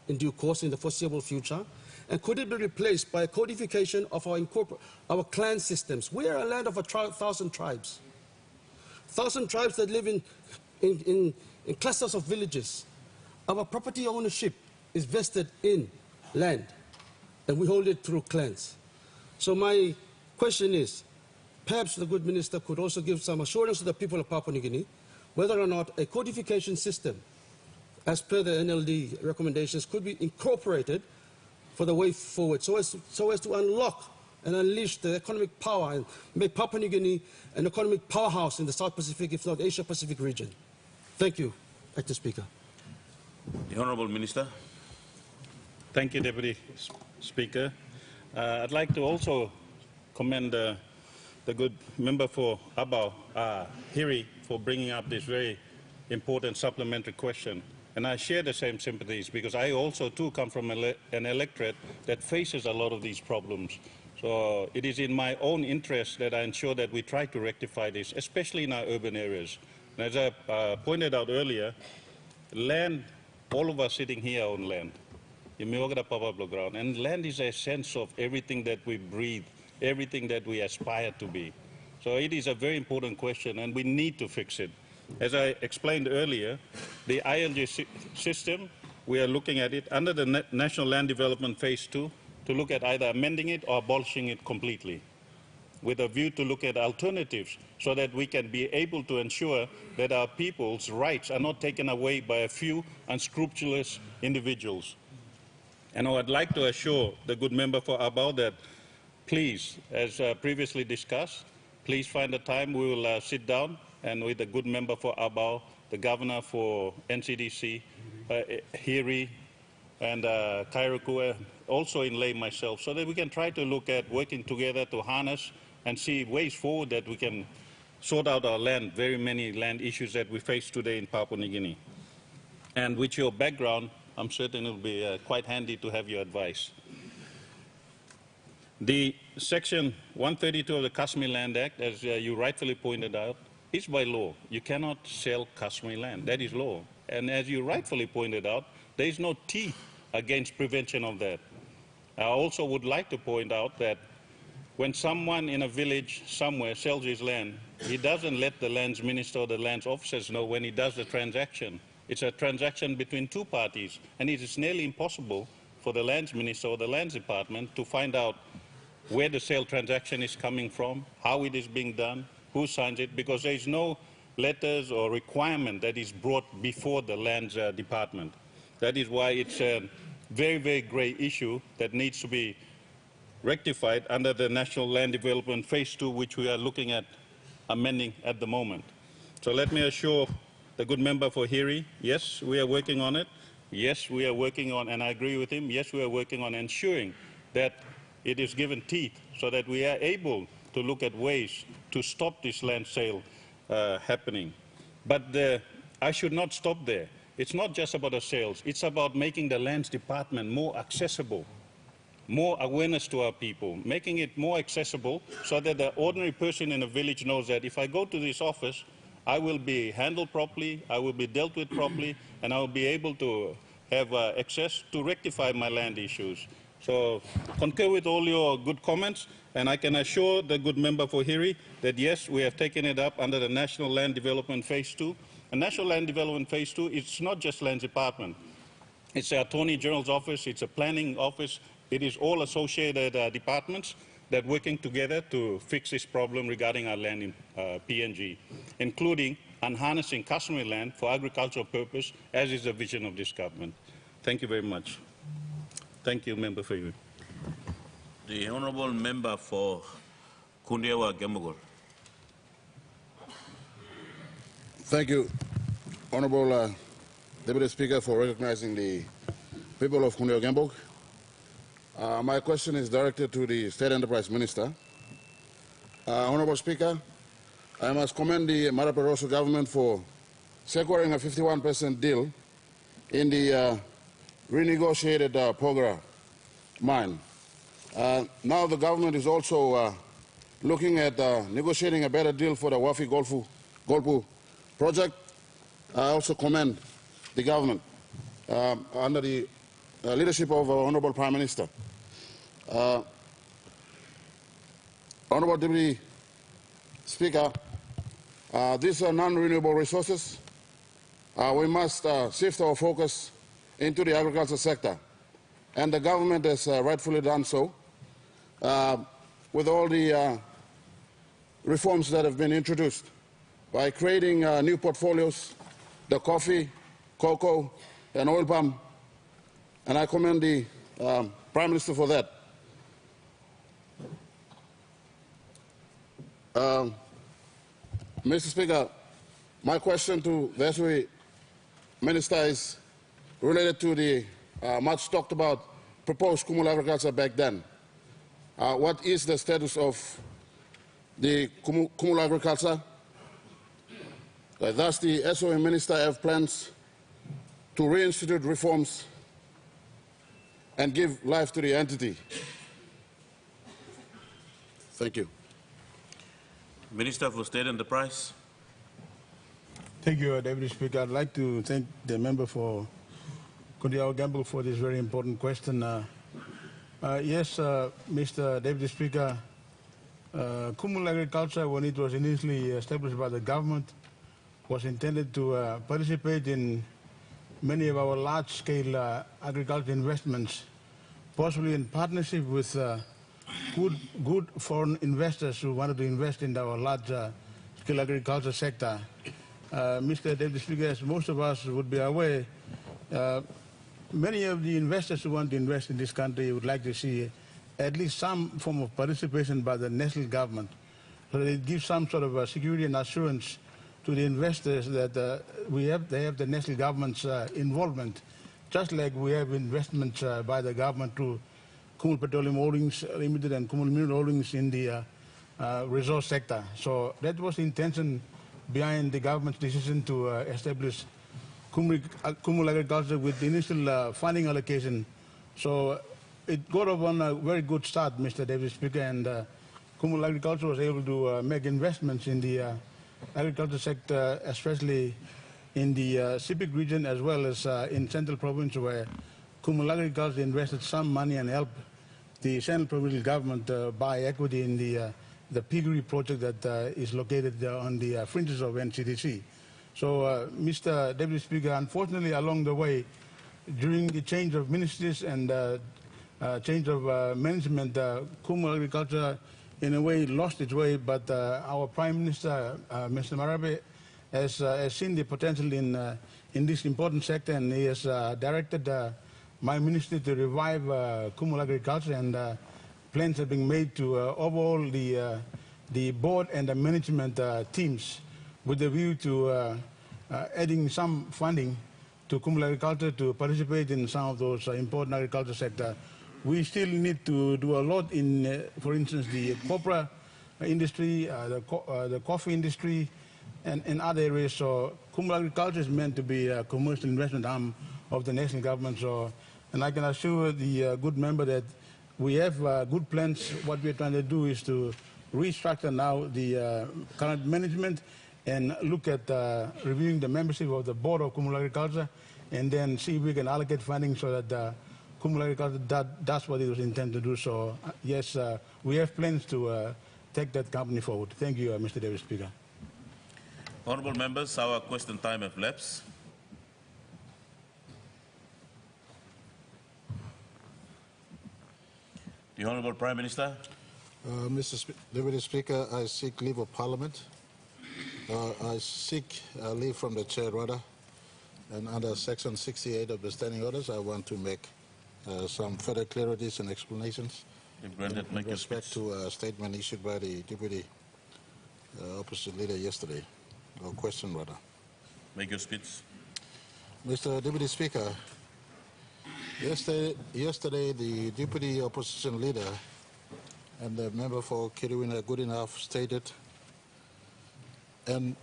in due course in the foreseeable future? And could it be replaced by a codification of our clan systems? We are a land of 1,000 tribes. 1,000 tribes that live in clusters of villages. Our property ownership is vested in land, and we hold it through clans. So my question is, perhaps the good minister could also give some assurance to the people of Papua New Guinea whether or not a codification system, as per the NLD recommendations, could be incorporated for the way forward so as to unlock and unleash the economic power and make Papua New Guinea an economic powerhouse in the South Pacific, if not Asia-Pacific region. Thank you, Acting Speaker. The Honourable Minister. Thank you, Deputy Speaker. I'd like to also commend the good member for Abau, Hiri, for bringing up this very important supplementary question. And I share the same sympathies because I also too come from an electorate that faces a lot of these problems. So it is in my own interest that I ensure that we try to rectify this, especially in our urban areas. And as I pointed out earlier, land, all of us sitting here own land. And land is a sense of everything that we breathe, everything that we aspire to be. So it is a very important question, and we need to fix it. As I explained earlier, the ILG system, we are looking at it under the National Land Development Phase 2 to look at either amending it or abolishing it completely, with a view to look at alternatives so that we can be able to ensure that our people's rights are not taken away by a few unscrupulous individuals. And I would like to assure the good member for Abao that please, as previously discussed, please find a time. We will sit down and with the good member for Abao, the governor for NCDC, Hiri, and Kairakua, also in Ley myself, so that we can try to look at working together to harness and see ways forward that we can sort out our land, very many land issues that we face today in Papua New Guinea. And with your background, I'm certain it will be quite handy to have your advice. The Section 132 of the Kashmir Land Act, as you rightfully pointed out, is by law. You cannot sell Kashmir land. That is law. And as you rightfully pointed out, there is no teeth against prevention of that. I also would like to point out that when someone in a village somewhere sells his land, he doesn't let the lands minister or the lands officers know when he does the transaction. It's a transaction between two parties, and it is nearly impossible for the lands minister or the lands department to find out where the sale transaction is coming from, how it is being done, who signs it, because there is no letters or requirement that is brought before the lands department. That is why it's a very, very grey issue that needs to be rectified under the National Land Development Phase 2, which we are looking at amending at the moment. So let me assure the good member for Hiri, yes, we are working on it. Yes, we are working on, and I agree with him, yes, we are working on ensuring that it is given teeth so that we are able to look at ways to stop this land sale happening. But I should not stop there. It's not just about the sales. It's about making the lands department more accessible, more awareness to our people, making it more accessible so that the ordinary person in a village knows that if I go to this office, I will be handled properly, I will be dealt with properly, and I will be able to have access to rectify my land issues. So concur with all your good comments, and I can assure the good member for Hiri that yes, we have taken it up under the National Land Development Phase 2. And National Land Development Phase 2, it's not just Land Department. It's the Attorney General's office, it's a planning office, it is all associated departments that are working together to fix this problem regarding our land in PNG, including unharnessing Kashmir land for agricultural purpose, as is the vision of this government. Thank you very much. Thank you, Member for you. The Honourable Member for Kundiawa Gemogol. Thank you, Honourable Deputy Speaker, for recognizing the people of Kundiawa Gembog. My question is directed to the State Enterprise Minister. Honourable Speaker, I must commend the Maraperoso government for securing a 51% deal in the renegotiated Pogra mine. Now the government is also looking at negotiating a better deal for the Wafi Golpu project. I also commend the government under the leadership of our Honourable Prime Minister. Honourable Deputy Speaker, these are non-renewable resources. We must shift our focus into the agriculture sector, and the government has rightfully done so with all the reforms that have been introduced by creating new portfolios, the coffee, cocoa, and oil palm, and I commend the Prime Minister for that. Mr. Speaker, my question to the SOE Minister is related to the much talked about proposed Kumul agriculture back then. What is the status of the Kumul agriculture? Does the SOE Minister have plans to reinstitute reforms and give life to the entity? Thank you. Minister for State Enterprise. Thank you, Deputy Speaker. I'd like to thank the member for Kundiawa Gamble for this very important question. Yes, Mr. Deputy Speaker, Kumul agriculture, when it was initially established by the government, was intended to participate in many of our large-scale agriculture investments, possibly in partnership with good foreign investors who wanted to invest in our large-scale agriculture sector. Mr. Deputy Speaker, as most of us would be aware, many of the investors who want to invest in this country would like to see at least some form of participation by the national government, so that it gives some sort of security and assurance to the investors that they have the national government's involvement, just like we have investments by the government through Kumul Petroleum Holdings Limited and Kumul Mineral Holdings in the resource sector. So that was the intention behind the government's decision to establish Kumul Agriculture with the initial funding allocation. So it got off on a very good start, Mr. Deputy Speaker, and Kumul Agriculture was able to make investments in the agriculture sector, especially in the Sepik region as well as in Central Province, where Kumul Agriculture invested some money and helped the Central Provincial Government buy equity in the piggery project that is located on the fringes of NCDC. So, Mr. Deputy Speaker, unfortunately, along the way, during the change of ministries and change of management, Kumul Agriculture, in a way, lost its way. But our Prime Minister, Mr. Marape, has seen the potential in this important sector, and he has directed my ministry to revive Kumul Agriculture, and plans are being made to overhaul the board and the management teams with the view to adding some funding to Kumul Agriculture to participate in some of those important agriculture sector. We still need to do a lot in, for instance, the copra industry, the coffee industry, and other areas. So Kumul Agriculture is meant to be a commercial investment arm of the national government. So, and I can assure the good member that we have good plans. What we're trying to do is to restructure now the current management and look at reviewing the membership of the board of Kumul Agriculture, and then see if we can allocate funding so that Kumul Agriculture does what it was intended to do. So yes, we have plans to take that company forward. Thank you, Mr. Deputy Speaker. Honourable members, our question time has lapsed. The Honourable Prime Minister. Mr. Deputy Speaker, I seek leave of Parliament. I seek leave from the Chair, rather, and under Section 68 of the Standing Orders, I want to make some further clarities and explanations in respect to a statement issued by the Deputy Opposition Leader yesterday, or question, rather. Make your speech. Mr. Deputy Speaker, yesterday the Deputy Opposition Leader and the member for Kiriwina Goodenough stated and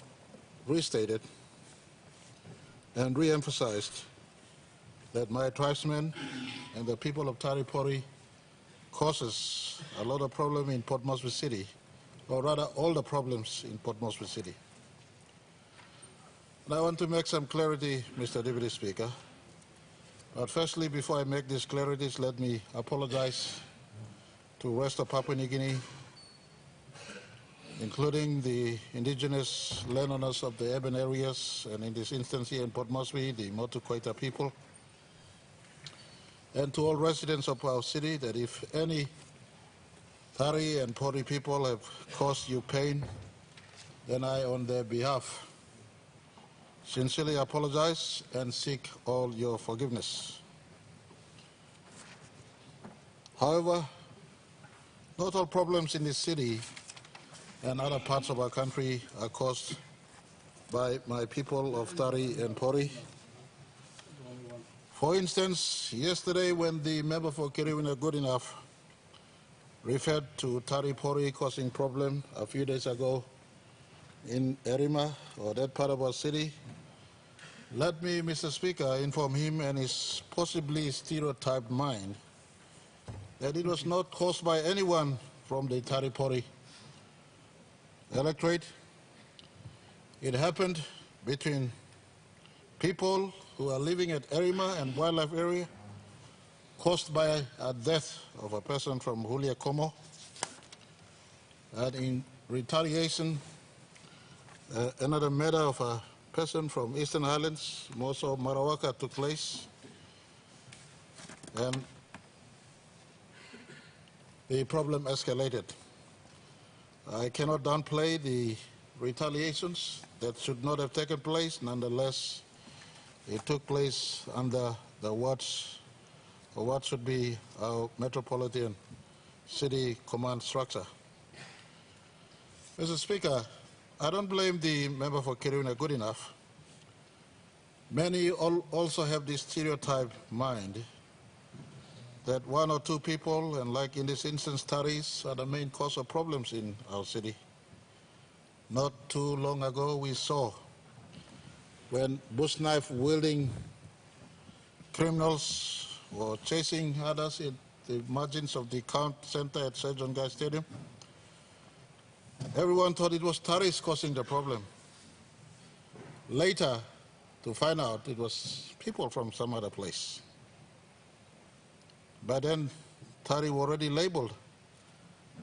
restated and re-emphasized that my tribesmen and the people of Taripori causes a lot of problem in Port Moresby City, or rather all the problems in Port Moresby City. And I want to make some clarity, Mr. Deputy Speaker. But firstly, before I make these clarities, let me apologize to West of Papua New Guinea, including the indigenous landowners of the urban areas, and in this instance here in Port Moresby, the Motu Koita people, and to all residents of our city, that if any Tari and Pori people have caused you pain, then I, on their behalf, sincerely apologize and seek all your forgiveness. However, not all problems in this city and other parts of our country are caused by my people of Tari and Pori. For instance, yesterday when the member for Kiriwina Goodenough referred to Tari Pori causing problem a few days ago in Erima, or that part of our city, let me, Mr. Speaker, inform him and his possibly stereotyped mind that it was not caused by anyone from the Tari Pori electorate. It happened between people who are living at Erima and wildlife area, caused by a death of a person from Hulia Como. And in retaliation, another murder of a person from Eastern Highlands, Moso Marawaka, took place. And the problem escalated. I cannot downplay the retaliations that should not have taken place. Nonetheless, it took place under the watch of what should be our metropolitan city command structure. Mr. Speaker, I don't blame the member for Kiruna good enough. Many also have this stereotype mind that one or two people, and like in this instance, Taris, are the main cause of problems in our city. Not too long ago, we saw when bush knife wielding criminals were chasing others in the margins of the count center at Sir John Guy Stadium. Everyone thought it was Taris causing the problem. Later, to find out it was people from some other place. By then, Tari were already labeled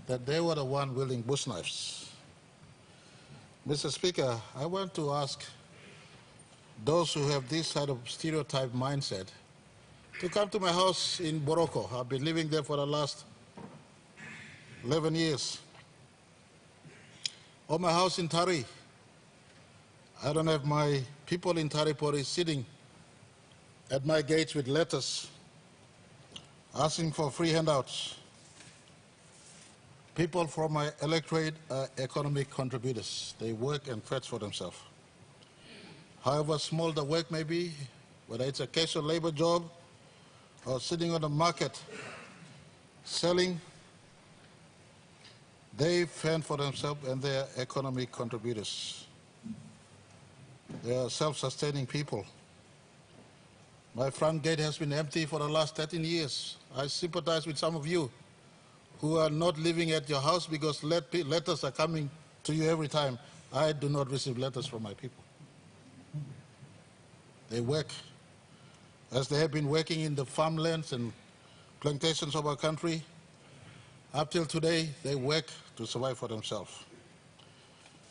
that they were the one wielding bush knives. Mr. Speaker, I want to ask those who have this sort of stereotype mindset to come to my house in Boroko. I've been living there for the last 11 years. Or my house in Tari. I don't have my people in Taripori sitting at my gates with letters asking for free handouts. People from my electorate are economic contributors. They work and fetch for themselves. However small the work may be, whether it's a casual labor job or sitting on the market selling, they fend for themselves and they are economic contributors. They are self-sustaining people. My front gate has been empty for the last 13 years. I sympathize with some of you who are not living at your house because letters are coming to you every time. I do not receive letters from my people. They work. As they have been working in the farmlands and plantations of our country, up till today, they work to survive for themselves.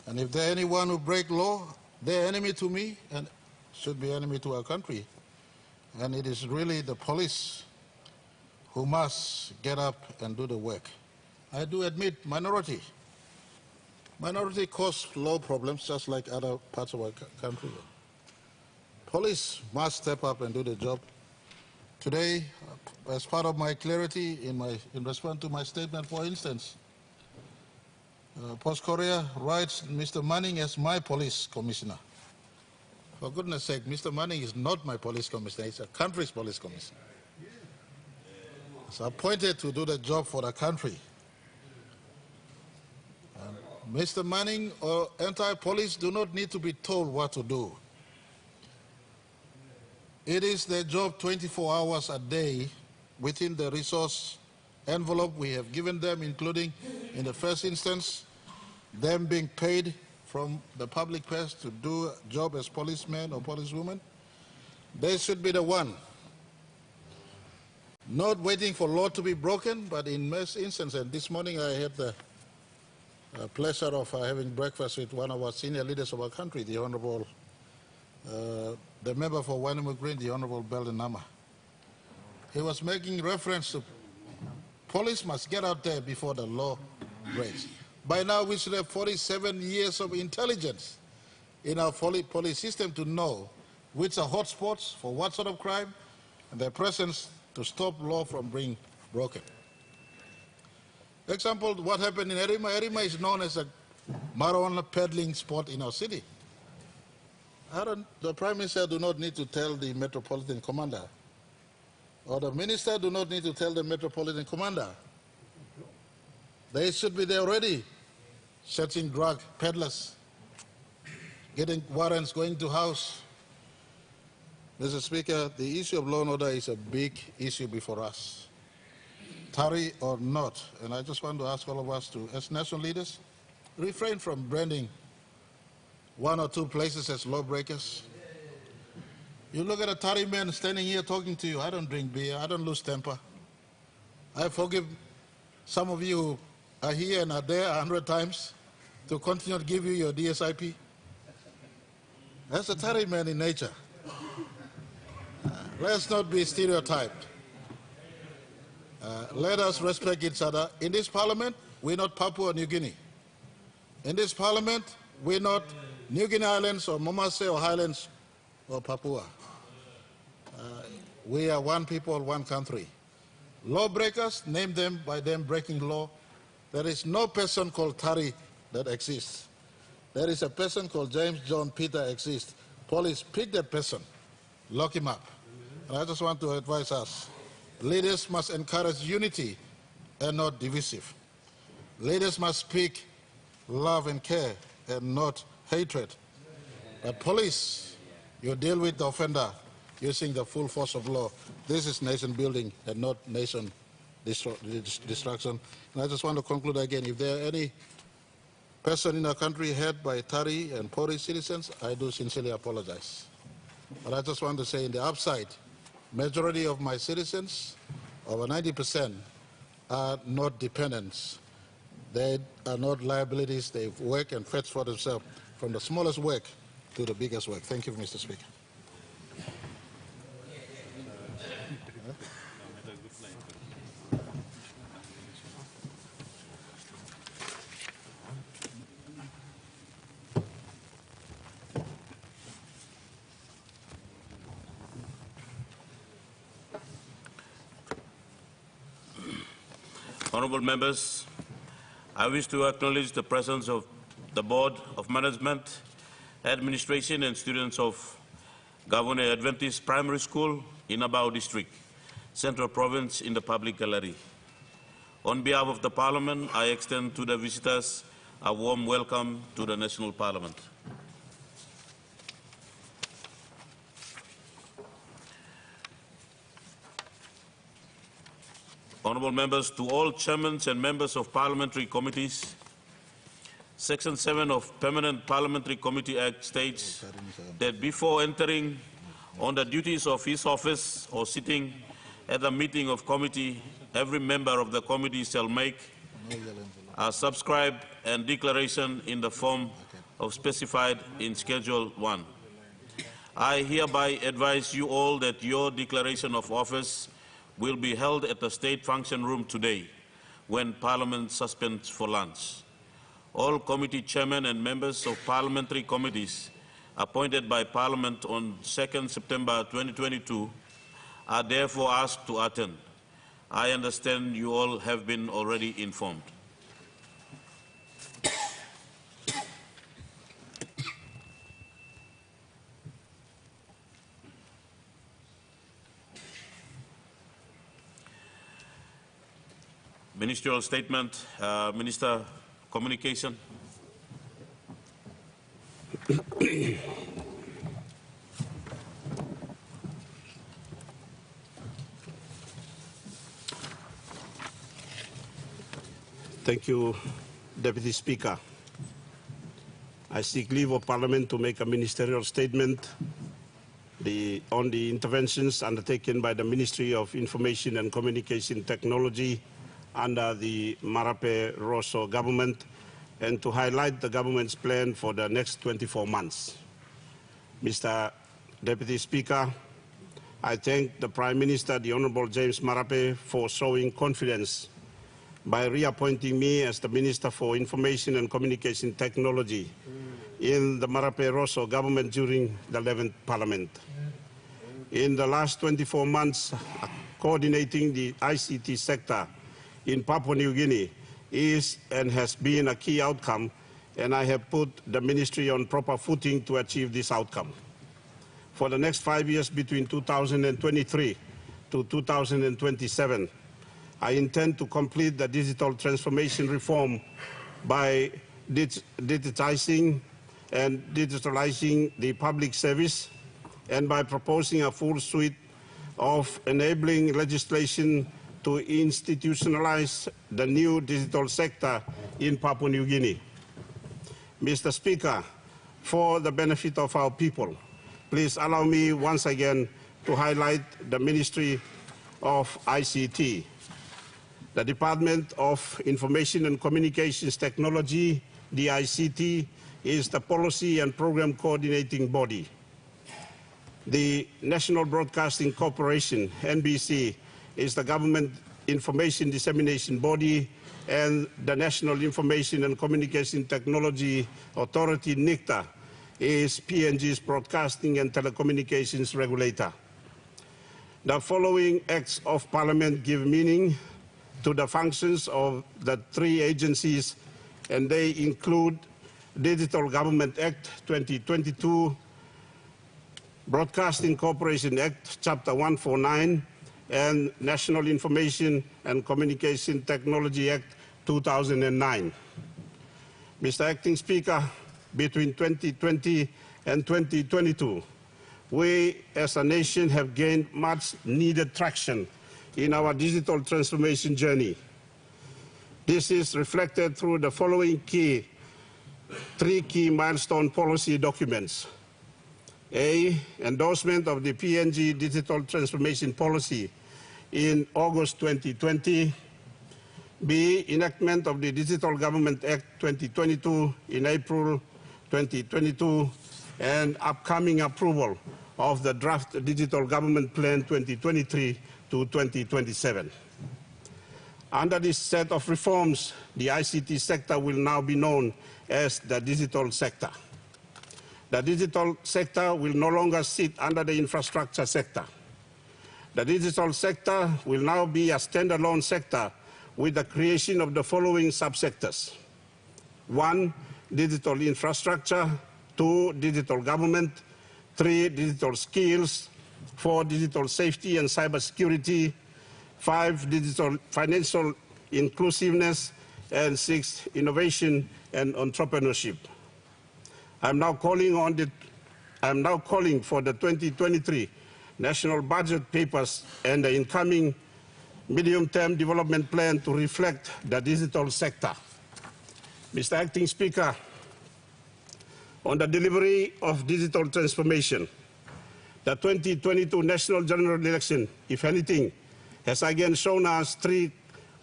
And if there are anyone who break law, they're enemy to me and should be enemy to our country. And it is really the police who must get up and do the work. I do admit minority. Minority cause law problems just like other parts of our country. Police must step up and do the job. Today, as part of my clarity in response to my statement, for instance, Post Korea writes Mr. Manning as my police commissioner. For goodness sake, Mr. Manning is not my police commissioner, he's a country's police commissioner. He's appointed to do the job for the country. Mr. Manning or entire police do not need to be told what to do. It is their job 24 hours a day within the resource envelope we have given them, including, in the first instance, them being paid from the public purse to do a job as policemen or policewomen. They should be the one, not waiting for law to be broken, but in most instances, and this morning I had the pleasure of having breakfast with one of our senior leaders of our country, the Honorable, the member for Wainumu Green, the Honorable Belden Nama. He was making reference to police must get out there before the law breaks. By now, we should have 47 years of intelligence in our police system to know which are hotspots for what sort of crime, and their presence to stop law from being broken. Example, what happened in Erima. Erima is known as a marijuana peddling spot in our city. The Prime Minister do not need to tell the Metropolitan Commander, or the Minister do not need to tell the Metropolitan Commander. They should be there already, searching drug peddlers, getting warrants, going to house. Mr. Speaker, the issue of law and order is a big issue before us, Tari or not. And I just want to ask all of us to, as national leaders, refrain from branding one or two places as lawbreakers. You look at a Tari man standing here talking to you. I don't drink beer. I don't lose temper. I forgive some of you are here and are there 100 times to continue to give you your DSIP? That's a Tari man in nature. Let's not be stereotyped. Let us respect each other. In this parliament, we're not Papua New Guinea. In this parliament, we're not New Guinea Islands or Momase or Highlands or Papua. We are one people, one country. Lawbreakers, name them by them breaking law. There is no person called Tari that exists. There is a person called James John Peter exists. Police, pick that person, lock him up. And I just want to advise us, leaders must encourage unity and not divisive. Leaders must speak love and care and not hatred. But police, you deal with the offender using the full force of law. This is nation building and not nation destruction. And I just want to conclude again, if there are any person in our country hurt by Tari and Pori citizens, I do sincerely apologize. But I just want to say in the upside, majority of my citizens, over 90%, are not dependents. They are not liabilities. They work and fetch for themselves from the smallest work to the biggest work. Thank you, Mr. Speaker. Honourable members, I wish to acknowledge the presence of the Board of Management, Administration and students of Governor Adventist Primary School in Abao District, Central Province in the public gallery. On behalf of the Parliament, I extend to the visitors a warm welcome to the National Parliament. Honourable members, to all chairmen and members of parliamentary committees, Section 7 of Permanent Parliamentary Committee Act states that before entering on the duties of his office or sitting at a meeting of committee, every member of the committee shall make a subscribe and declaration in the form of specified in Schedule 1. I hereby advise you all that your declaration of office will be held at the State Function Room today, when Parliament suspends for lunch. All committee chairmen and members of parliamentary committees appointed by Parliament on 2nd September 2022 are therefore asked to attend. I understand you all have been already informed. Ministerial statement, Minister Communication. Thank you, Deputy Speaker. I seek leave of Parliament to make a ministerial statement on the interventions undertaken by the Ministry of Information and Communication Technology under the Marape Rosso government, and to highlight the government's plan for the next 24 months. Mr. Deputy Speaker, I thank the Prime Minister, the Honourable James Marape, for showing confidence by reappointing me as the Minister for Information and Communication Technology in the Marape Rosso government during the 11th Parliament. In the last 24 months, coordinating the ICT sector in Papua New Guinea is and has been a key outcome, and I have put the ministry on proper footing to achieve this outcome. For the next 5 years, between 2023 to 2027, I intend to complete the digital transformation reform by digitizing and digitalizing the public service, and by proposing a full suite of enabling legislation to institutionalize the new digital sector in Papua New Guinea. Mr. Speaker, for the benefit of our people, please allow me once again to highlight the Ministry of ICT. The Department of Information and Communications Technology, DICT, is the policy and program coordinating body. The National Broadcasting Corporation, NBC, is the government information dissemination body, and the National Information and Communication Technology Authority, NICTA, is PNG's broadcasting and telecommunications regulator. The following acts of parliament give meaning to the functions of the three agencies, and they include Digital Government Act 2022, Broadcasting Corporation Act, Chapter 149, and National Information and Communication Technology Act 2009. Mr. Acting Speaker, between 2020 and 2022, we as a nation have gained much needed traction in our digital transformation journey. This is reflected through the following three key milestone policy documents. A, endorsement of the PNG Digital Transformation Policy in August 2020. B, enactment of the Digital Government Act 2022 in April 2022, and upcoming approval of the draft Digital Government Plan 2023 to 2027. Under this set of reforms, the ICT sector will now be known as the digital sector. The digital sector will no longer sit under the infrastructure sector. The digital sector will now be a standalone sector with the creation of the following subsectors. 1, digital infrastructure. 2, digital government. 3, digital skills. 4, digital safety and cybersecurity. 5, digital financial inclusiveness. And 6, innovation and entrepreneurship. I'm now calling for the 2023 National Budget Papers and the incoming medium-term development plan to reflect the digital sector. Mr. Acting Speaker, on the delivery of digital transformation, the 2022 National General Election, if anything, has again shown us three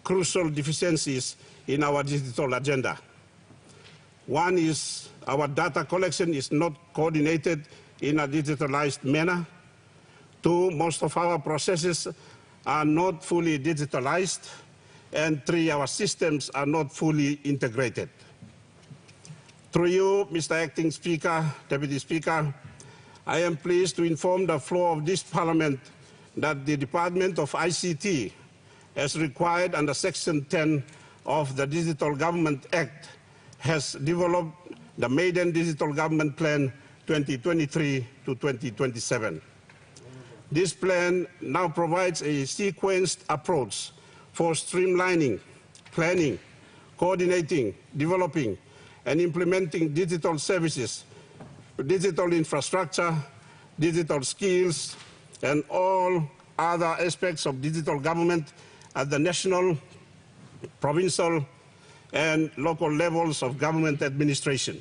crucial deficiencies in our digital agenda. One is our data collection is not coordinated in a digitalized manner. 2, most of our processes are not fully digitalized. And 3, our systems are not fully integrated. Through you, Mr. Acting Speaker, Deputy Speaker, I am pleased to inform the floor of this Parliament that the Department of ICT, as required under Section 10 of the Digital Government Act, has developed the Maiden Digital Government Plan 2023 to 2027. This plan now provides a sequenced approach for streamlining, planning, coordinating, developing, and implementing digital services, digital infrastructure, digital skills, and all other aspects of digital government at the national, provincial, and local levels of government administration.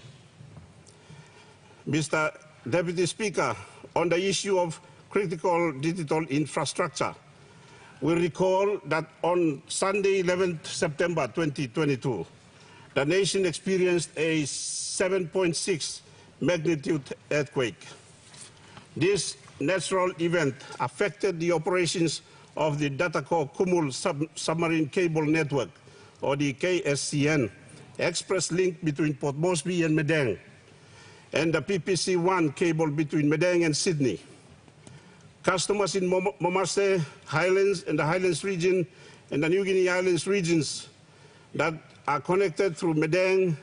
Mr. Deputy Speaker, on the issue of critical digital infrastructure, we recall that on Sunday, 11th September 2022, the nation experienced a 7.6 magnitude earthquake. This natural event affected the operations of the Dataco Kumul submarine cable network, or the KSCN, express link between Port Moresby and Medang, and the PPC-1 cable between Medang and Sydney. Customers in Momaste, Highlands, and the Highlands region, and the New Guinea Islands regions that are connected through Medang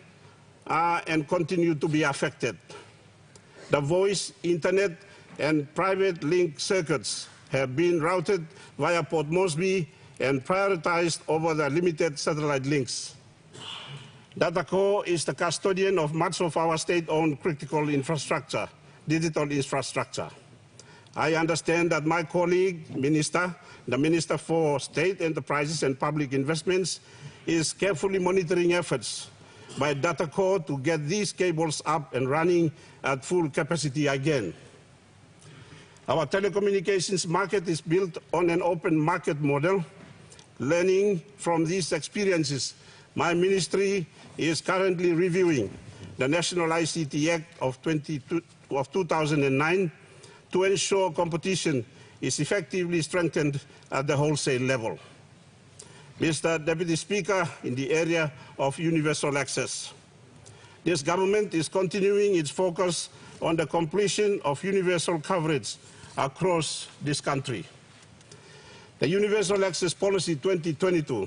are and continue to be affected. The voice, internet, and private link circuits have been routed via Port Moresby and prioritized over the limited satellite links. Dataco is the custodian of much of our state-owned critical infrastructure, digital infrastructure. I understand that my colleague, the Minister for State Enterprises and Public Investments, is carefully monitoring efforts by Dataco to get these cables up and running at full capacity again. Our telecommunications market is built on an open market model. Learning from these experiences, my ministry is currently reviewing the National ICT Act of 2009 to ensure competition is effectively strengthened at the wholesale level. Mr. Deputy Speaker, in the area of universal access, this government is continuing its focus on the completion of universal coverage across this country. The Universal Access Policy 2022,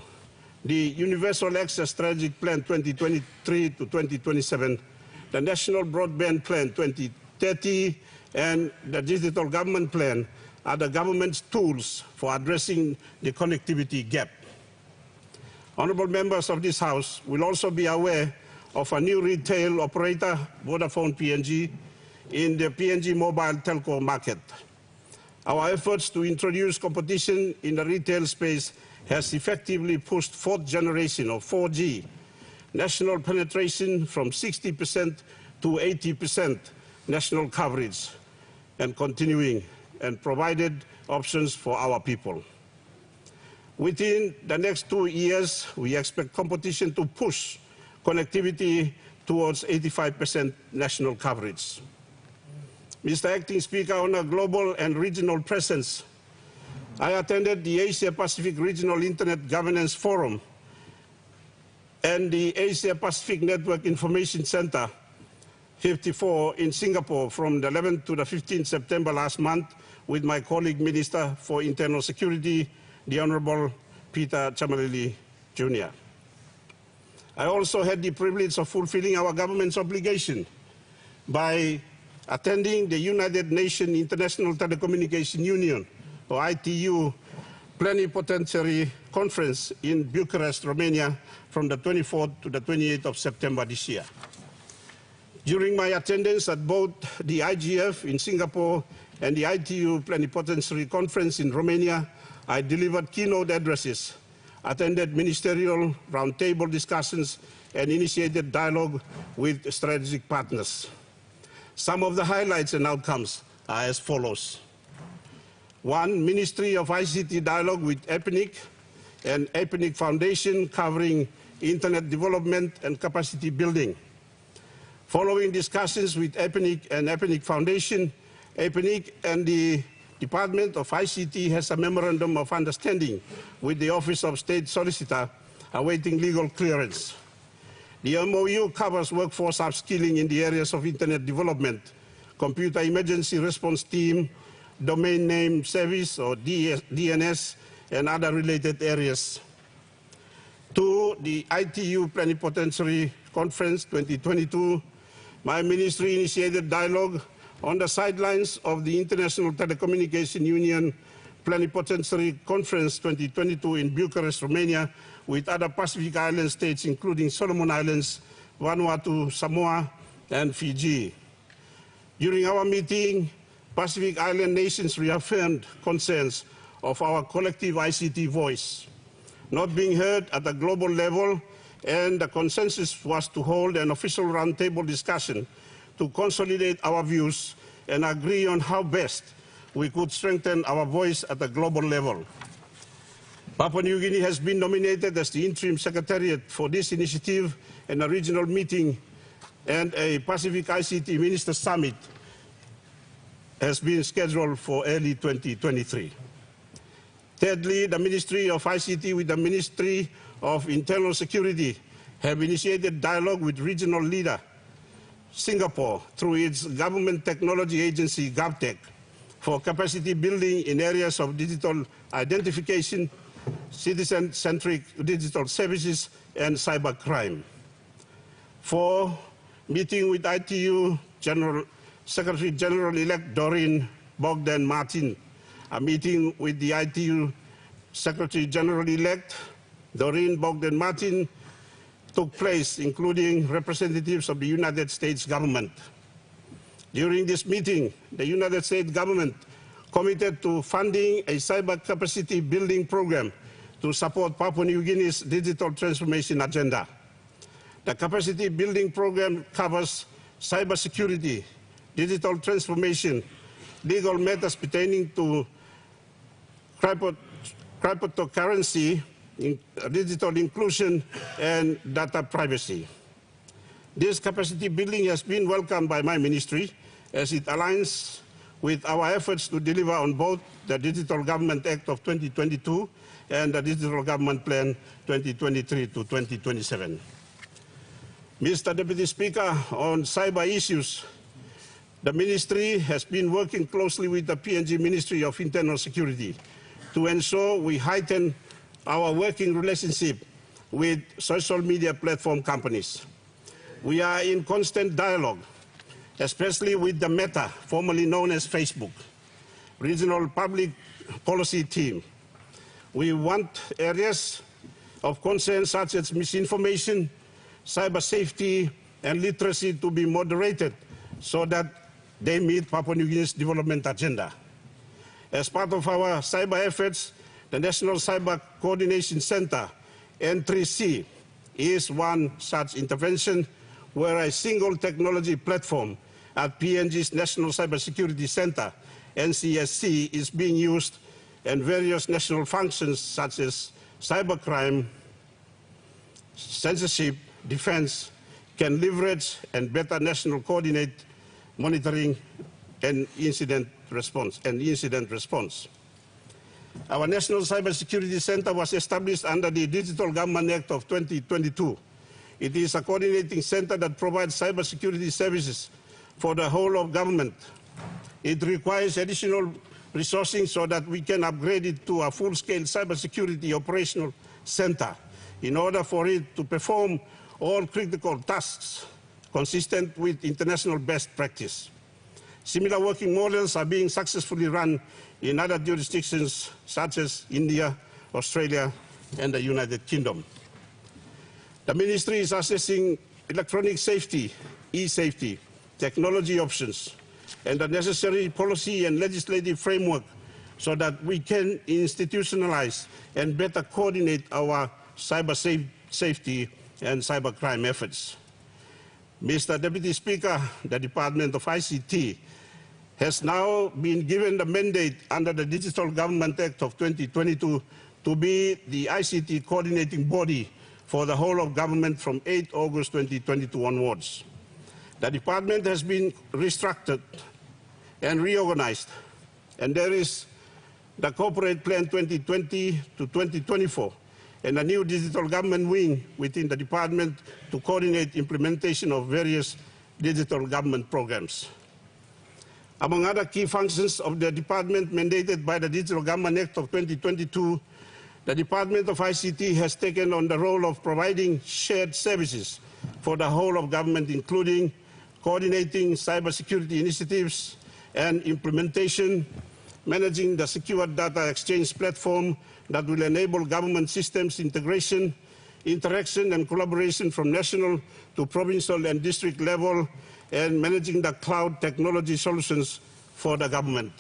the Universal Access Strategic Plan 2023 to 2027, the National Broadband Plan 2030, and the Digital Government Plan are the government's tools for addressing the connectivity gap. Honourable members of this House will also be aware of a new retail operator, Vodafone PNG, in the PNG mobile telco market. Our efforts to introduce competition in the retail space has effectively pushed fourth generation of 4G national penetration from 60% to 80% national coverage and continuing, and provided options for our people. Within the next 2 years, we expect competition to push connectivity towards 85% national coverage. Mr. Acting Speaker, on a global and regional presence, I attended the Asia-Pacific Regional Internet Governance Forum and the Asia-Pacific Network Information Center 54 in Singapore from the 11th to the 15th September last month with my colleague Minister for Internal Security, the Honourable Peter Chamalili Jr. I also had the privilege of fulfilling our government's obligation by attending the United Nations International Telecommunication Union, or ITU, Plenipotentiary Conference in Bucharest, Romania, from the 24th to the 28th of September this year. During my attendance at both the IGF in Singapore and the ITU Plenipotentiary Conference in Romania, I delivered keynote addresses, attended ministerial roundtable discussions, and initiated dialogue with strategic partners. Some of the highlights and outcomes are as follows. 1. Ministry of ICT dialogue with EPNIC and EPNIC Foundation covering internet development and capacity building. Following discussions with EPNIC and EPNIC Foundation, EPNIC and the Department of ICT has a memorandum of understanding with the Office of State Solicitor awaiting legal clearance. The MOU covers workforce upskilling in the areas of internet development, computer emergency response team, domain name service or DNS, and other related areas. 2. The ITU Plenipotentiary Conference 2022, my ministry initiated dialogue on the sidelines of the International Telecommunication Union Plenipotentiary Conference 2022 in Bucharest, Romania, with other Pacific Island states, including Solomon Islands, Vanuatu, Samoa, and Fiji. During our meeting, Pacific Island nations reaffirmed concerns of our collective ICT voice not being heard at a global level, and the consensus was to hold an official roundtable discussion to consolidate our views and agree on how best we could strengthen our voice at a global level. Papua New Guinea has been nominated as the interim secretariat for this initiative, and a regional meeting and a Pacific ICT Minister Summit has been scheduled for early 2023. Thirdly, the Ministry of ICT with the Ministry of Internal Security have initiated dialogue with regional leader Singapore through its government technology agency GovTech for capacity building in areas of digital identification, citizen-centric digital services, and cybercrime. 4. Meeting with ITU Secretary General-elect Doreen Bogdan Martin. A meeting with the ITU Secretary General-elect Doreen Bogdan Martin took place, including representatives of the United States government. During this meeting, the United States government committed to funding a cyber capacity building program to support Papua New Guinea's digital transformation agenda. The capacity building program covers cybersecurity, digital transformation, legal matters pertaining to cryptocurrency, digital inclusion, and data privacy. This capacity building has been welcomed by my ministry as it aligns with our efforts to deliver on both the Digital Government Act of 2022 and the Digital Government Plan 2023 to 2027. Mr. Deputy Speaker, on cyber issues, the ministry has been working closely with the PNG Ministry of Internal Security to ensure we heighten our working relationship with social media platform companies. We are in constant dialogue, especially with the Meta, formerly known as Facebook, Regional Public Policy Team. We want areas of concern such as misinformation, cyber safety, and literacy to be moderated so that they meet Papua New Guinea's development agenda. As part of our cyber efforts, the National Cyber Coordination Center, N3C, is one such intervention where a single technology platform at PNG's National Cybersecurity Center, NCSC, is being used, and various national functions such as cybercrime, censorship, defense can leverage and better national coordinate monitoring and incident response. Our National Cybersecurity Center was established under the Digital Government Act of 2022. It is a coordinating center that provides cybersecurity services for the whole of government. It requires additional resourcing so that we can upgrade it to a full-scale cybersecurity operational center in order for it to perform all critical tasks consistent with international best practice. Similar working models are being successfully run in other jurisdictions such as India, Australia, and the United Kingdom. The ministry is assessing electronic safety, e-safety, technology options, and the necessary policy and legislative framework so that we can institutionalize and better coordinate our cyber safety and cybercrime efforts. Mr. Deputy Speaker, the Department of ICT has now been given the mandate under the Digital Government Act of 2022 to be the ICT coordinating body for the whole of government from 8 August 2022 onwards. The department has been restructured and reorganized, and there is the Corporate Plan 2020 to 2024 and a new digital government wing within the department to coordinate implementation of various digital government programs. Among other key functions of the department mandated by the Digital Government Act of 2022, the Department of ICT has taken on the role of providing shared services for the whole of government, including coordinating cybersecurity initiatives and implementation, managing the secure data exchange platform that will enable government systems integration, interaction and collaboration from national to provincial and district level, and managing the cloud technology solutions for the government.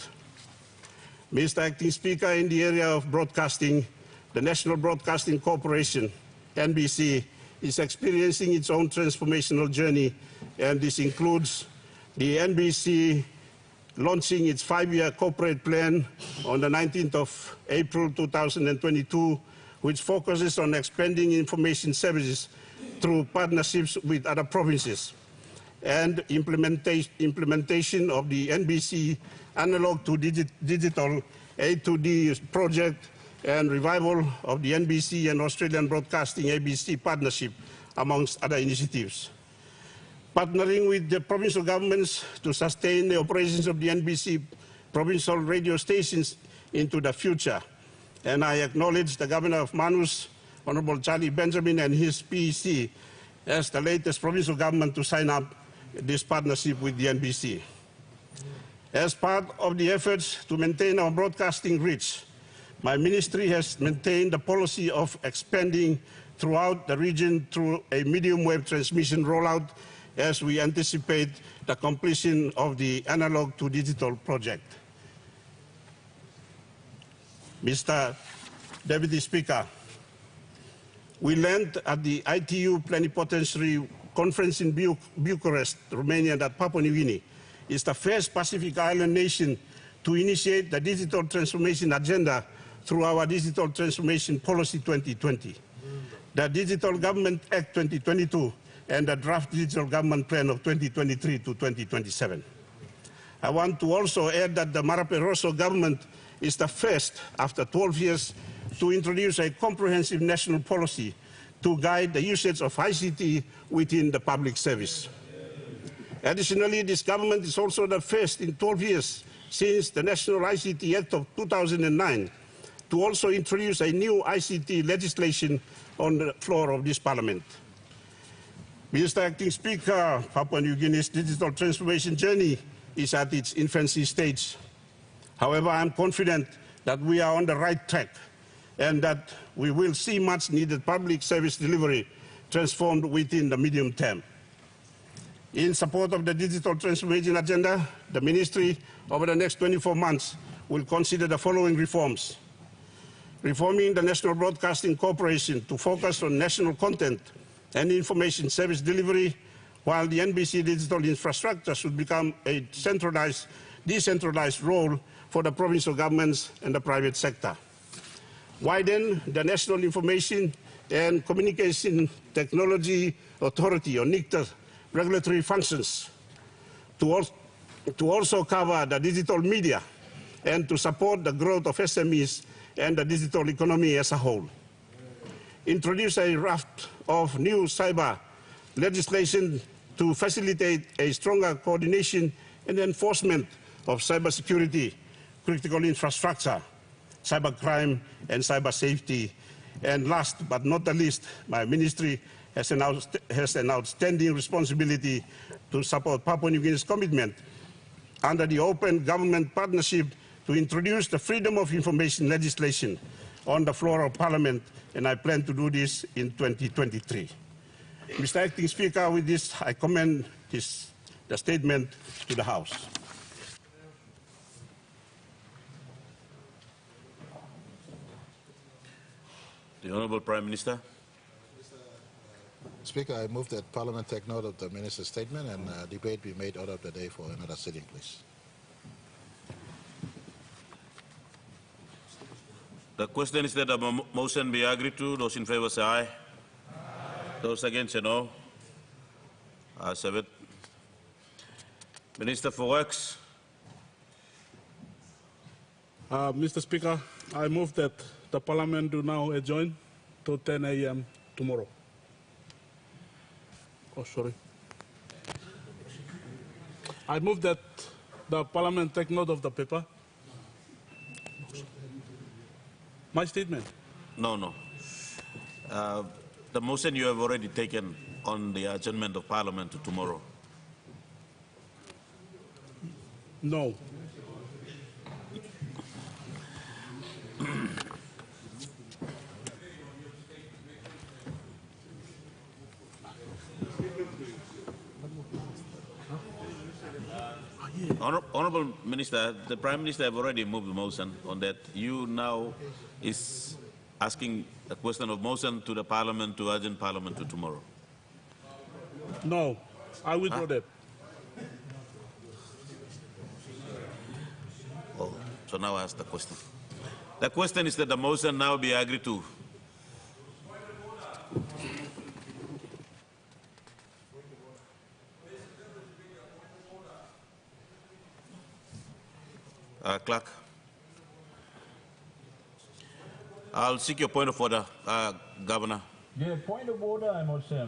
Mr. Acting Speaker, in the area of broadcasting, the National Broadcasting Corporation, NBC, is experiencing its own transformational journey, and this includes the NBC launching its 5-year corporate plan on the 19th of April 2022, which focuses on expanding information services through partnerships with other provinces, and implementation of the NBC analog to digital A2D project, and revival of the NBC and Australian Broadcasting ABC partnership, amongst other initiatives. Partnering with the provincial governments to sustain the operations of the NBC provincial radio stations into the future. And I acknowledge the Governor of Manus, Honorable Charlie Benjamin, and his PEC as the latest provincial government to sign up this partnership with the NBC. As part of the efforts to maintain our broadcasting reach, my ministry has maintained the policy of expanding throughout the region through a medium wave transmission rollout as we anticipate the completion of the analog to digital project. Mr. Deputy Speaker, we learned at the ITU Plenipotentiary Conference in Bucharest, Romania, that Papua New Guinea is the first Pacific Island nation to initiate the digital transformation agenda through our Digital Transformation Policy 2020, the Digital Government Act 2022, and the Draft Digital Government Plan of 2023 to 2027. I want to also add that the Marape Rosso government is the first, after 12 years, to introduce a comprehensive national policy to guide the usage of ICT within the public service. Additionally, this government is also the first in 12 years since the National ICT Act of 2009 to also introduce a new ICT legislation on the floor of this parliament. Mr. Acting Speaker, Papua New Guinea's digital transformation journey is at its infancy stage. However, I am confident that we are on the right track and that we will see much needed public service delivery transformed within the medium term. In support of the digital transformation agenda, the Ministry over the next 24 months will consider the following reforms. Reforming the National Broadcasting Corporation to focus on national content and information service delivery, while the NBC digital infrastructure should become a decentralized role for the provincial governments and the private sector. Widen the National Information and Communication Technology Authority, or NICTA, regulatory functions to also cover the digital media and to support the growth of SMEs and the digital economy as a whole. Introduce a raft of new cyber legislation to facilitate a stronger coordination and enforcement of cybersecurity, critical infrastructure, cybercrime, and cyber safety. And last but not the least, my ministry has an outstanding responsibility to support Papua New Guinea's commitment under the Open Government Partnership to introduce the Freedom of Information legislation on the floor of Parliament, and I plan to do this in 2023. Mr. Acting Speaker, with this, I commend the statement to the House. The Honourable Prime Minister. Speaker, I move that Parliament take note of the Minister's statement and debate be made out of the day for another sitting, please. The question is that the motion be agreed to. Those in favour say aye. Aye. Those against say no. Ayes have it. Minister for Works. Mr. Speaker, I move that the Parliament do now adjourn to 10 a.m. tomorrow. Oh, sorry. I move that the Parliament take note of the paper. My statement. No. The motion you have already taken on the adjournment of Parliament to tomorrow. No. Honourable Minister, the Prime Minister have already moved the motion on that. You now is asking a question of motion to the Parliament to adjourn Parliament to tomorrow. No, I withdraw that. Oh, so now I ask the question. The question is that the motion now be agreed to. Clerk. I'll seek your point of order, Governor. Yeah, point of order, I must say.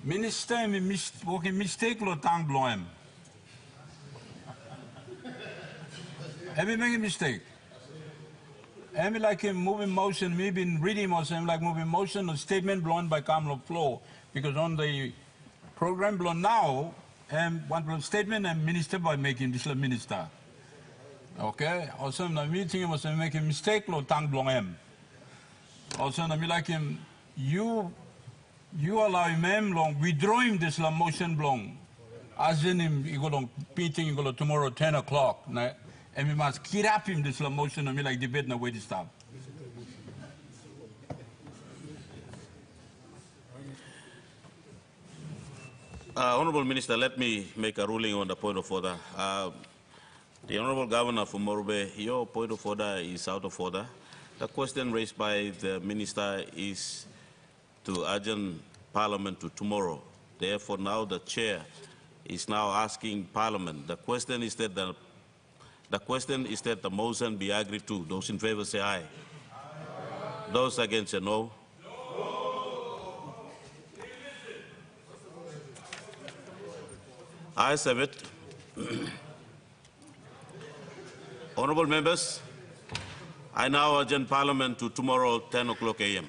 Minister, walking mistake lo tang bloem. Have you made a mistake? I'm like a moving motion, maybe in reading motion, like moving motion, a statement blown by Kamlo floor, because on the program blown now, one statement and minister by making this minister. Okay, also the meeting was making a mistake lo tang blong em. Also I like him, you allow him long withdraw him this la motion blong. As in him you go long meeting you go tomorrow 10 o'clock. And we must keep up him this la motion and like debate na way to stop. Honourable Minister, let me make a ruling on the point of order. The Honorable Governor for Morbe, your point of order is out of order. The question raised by the Minister is to adjourn Parliament to tomorrow. Therefore, now the Chair is now asking Parliament. The question is that the motion be agreed to. Those in favor say aye. Aye. Those against say no. Ayes have it. Honourable members, I now adjourn Parliament to tomorrow 10 o'clock a.m.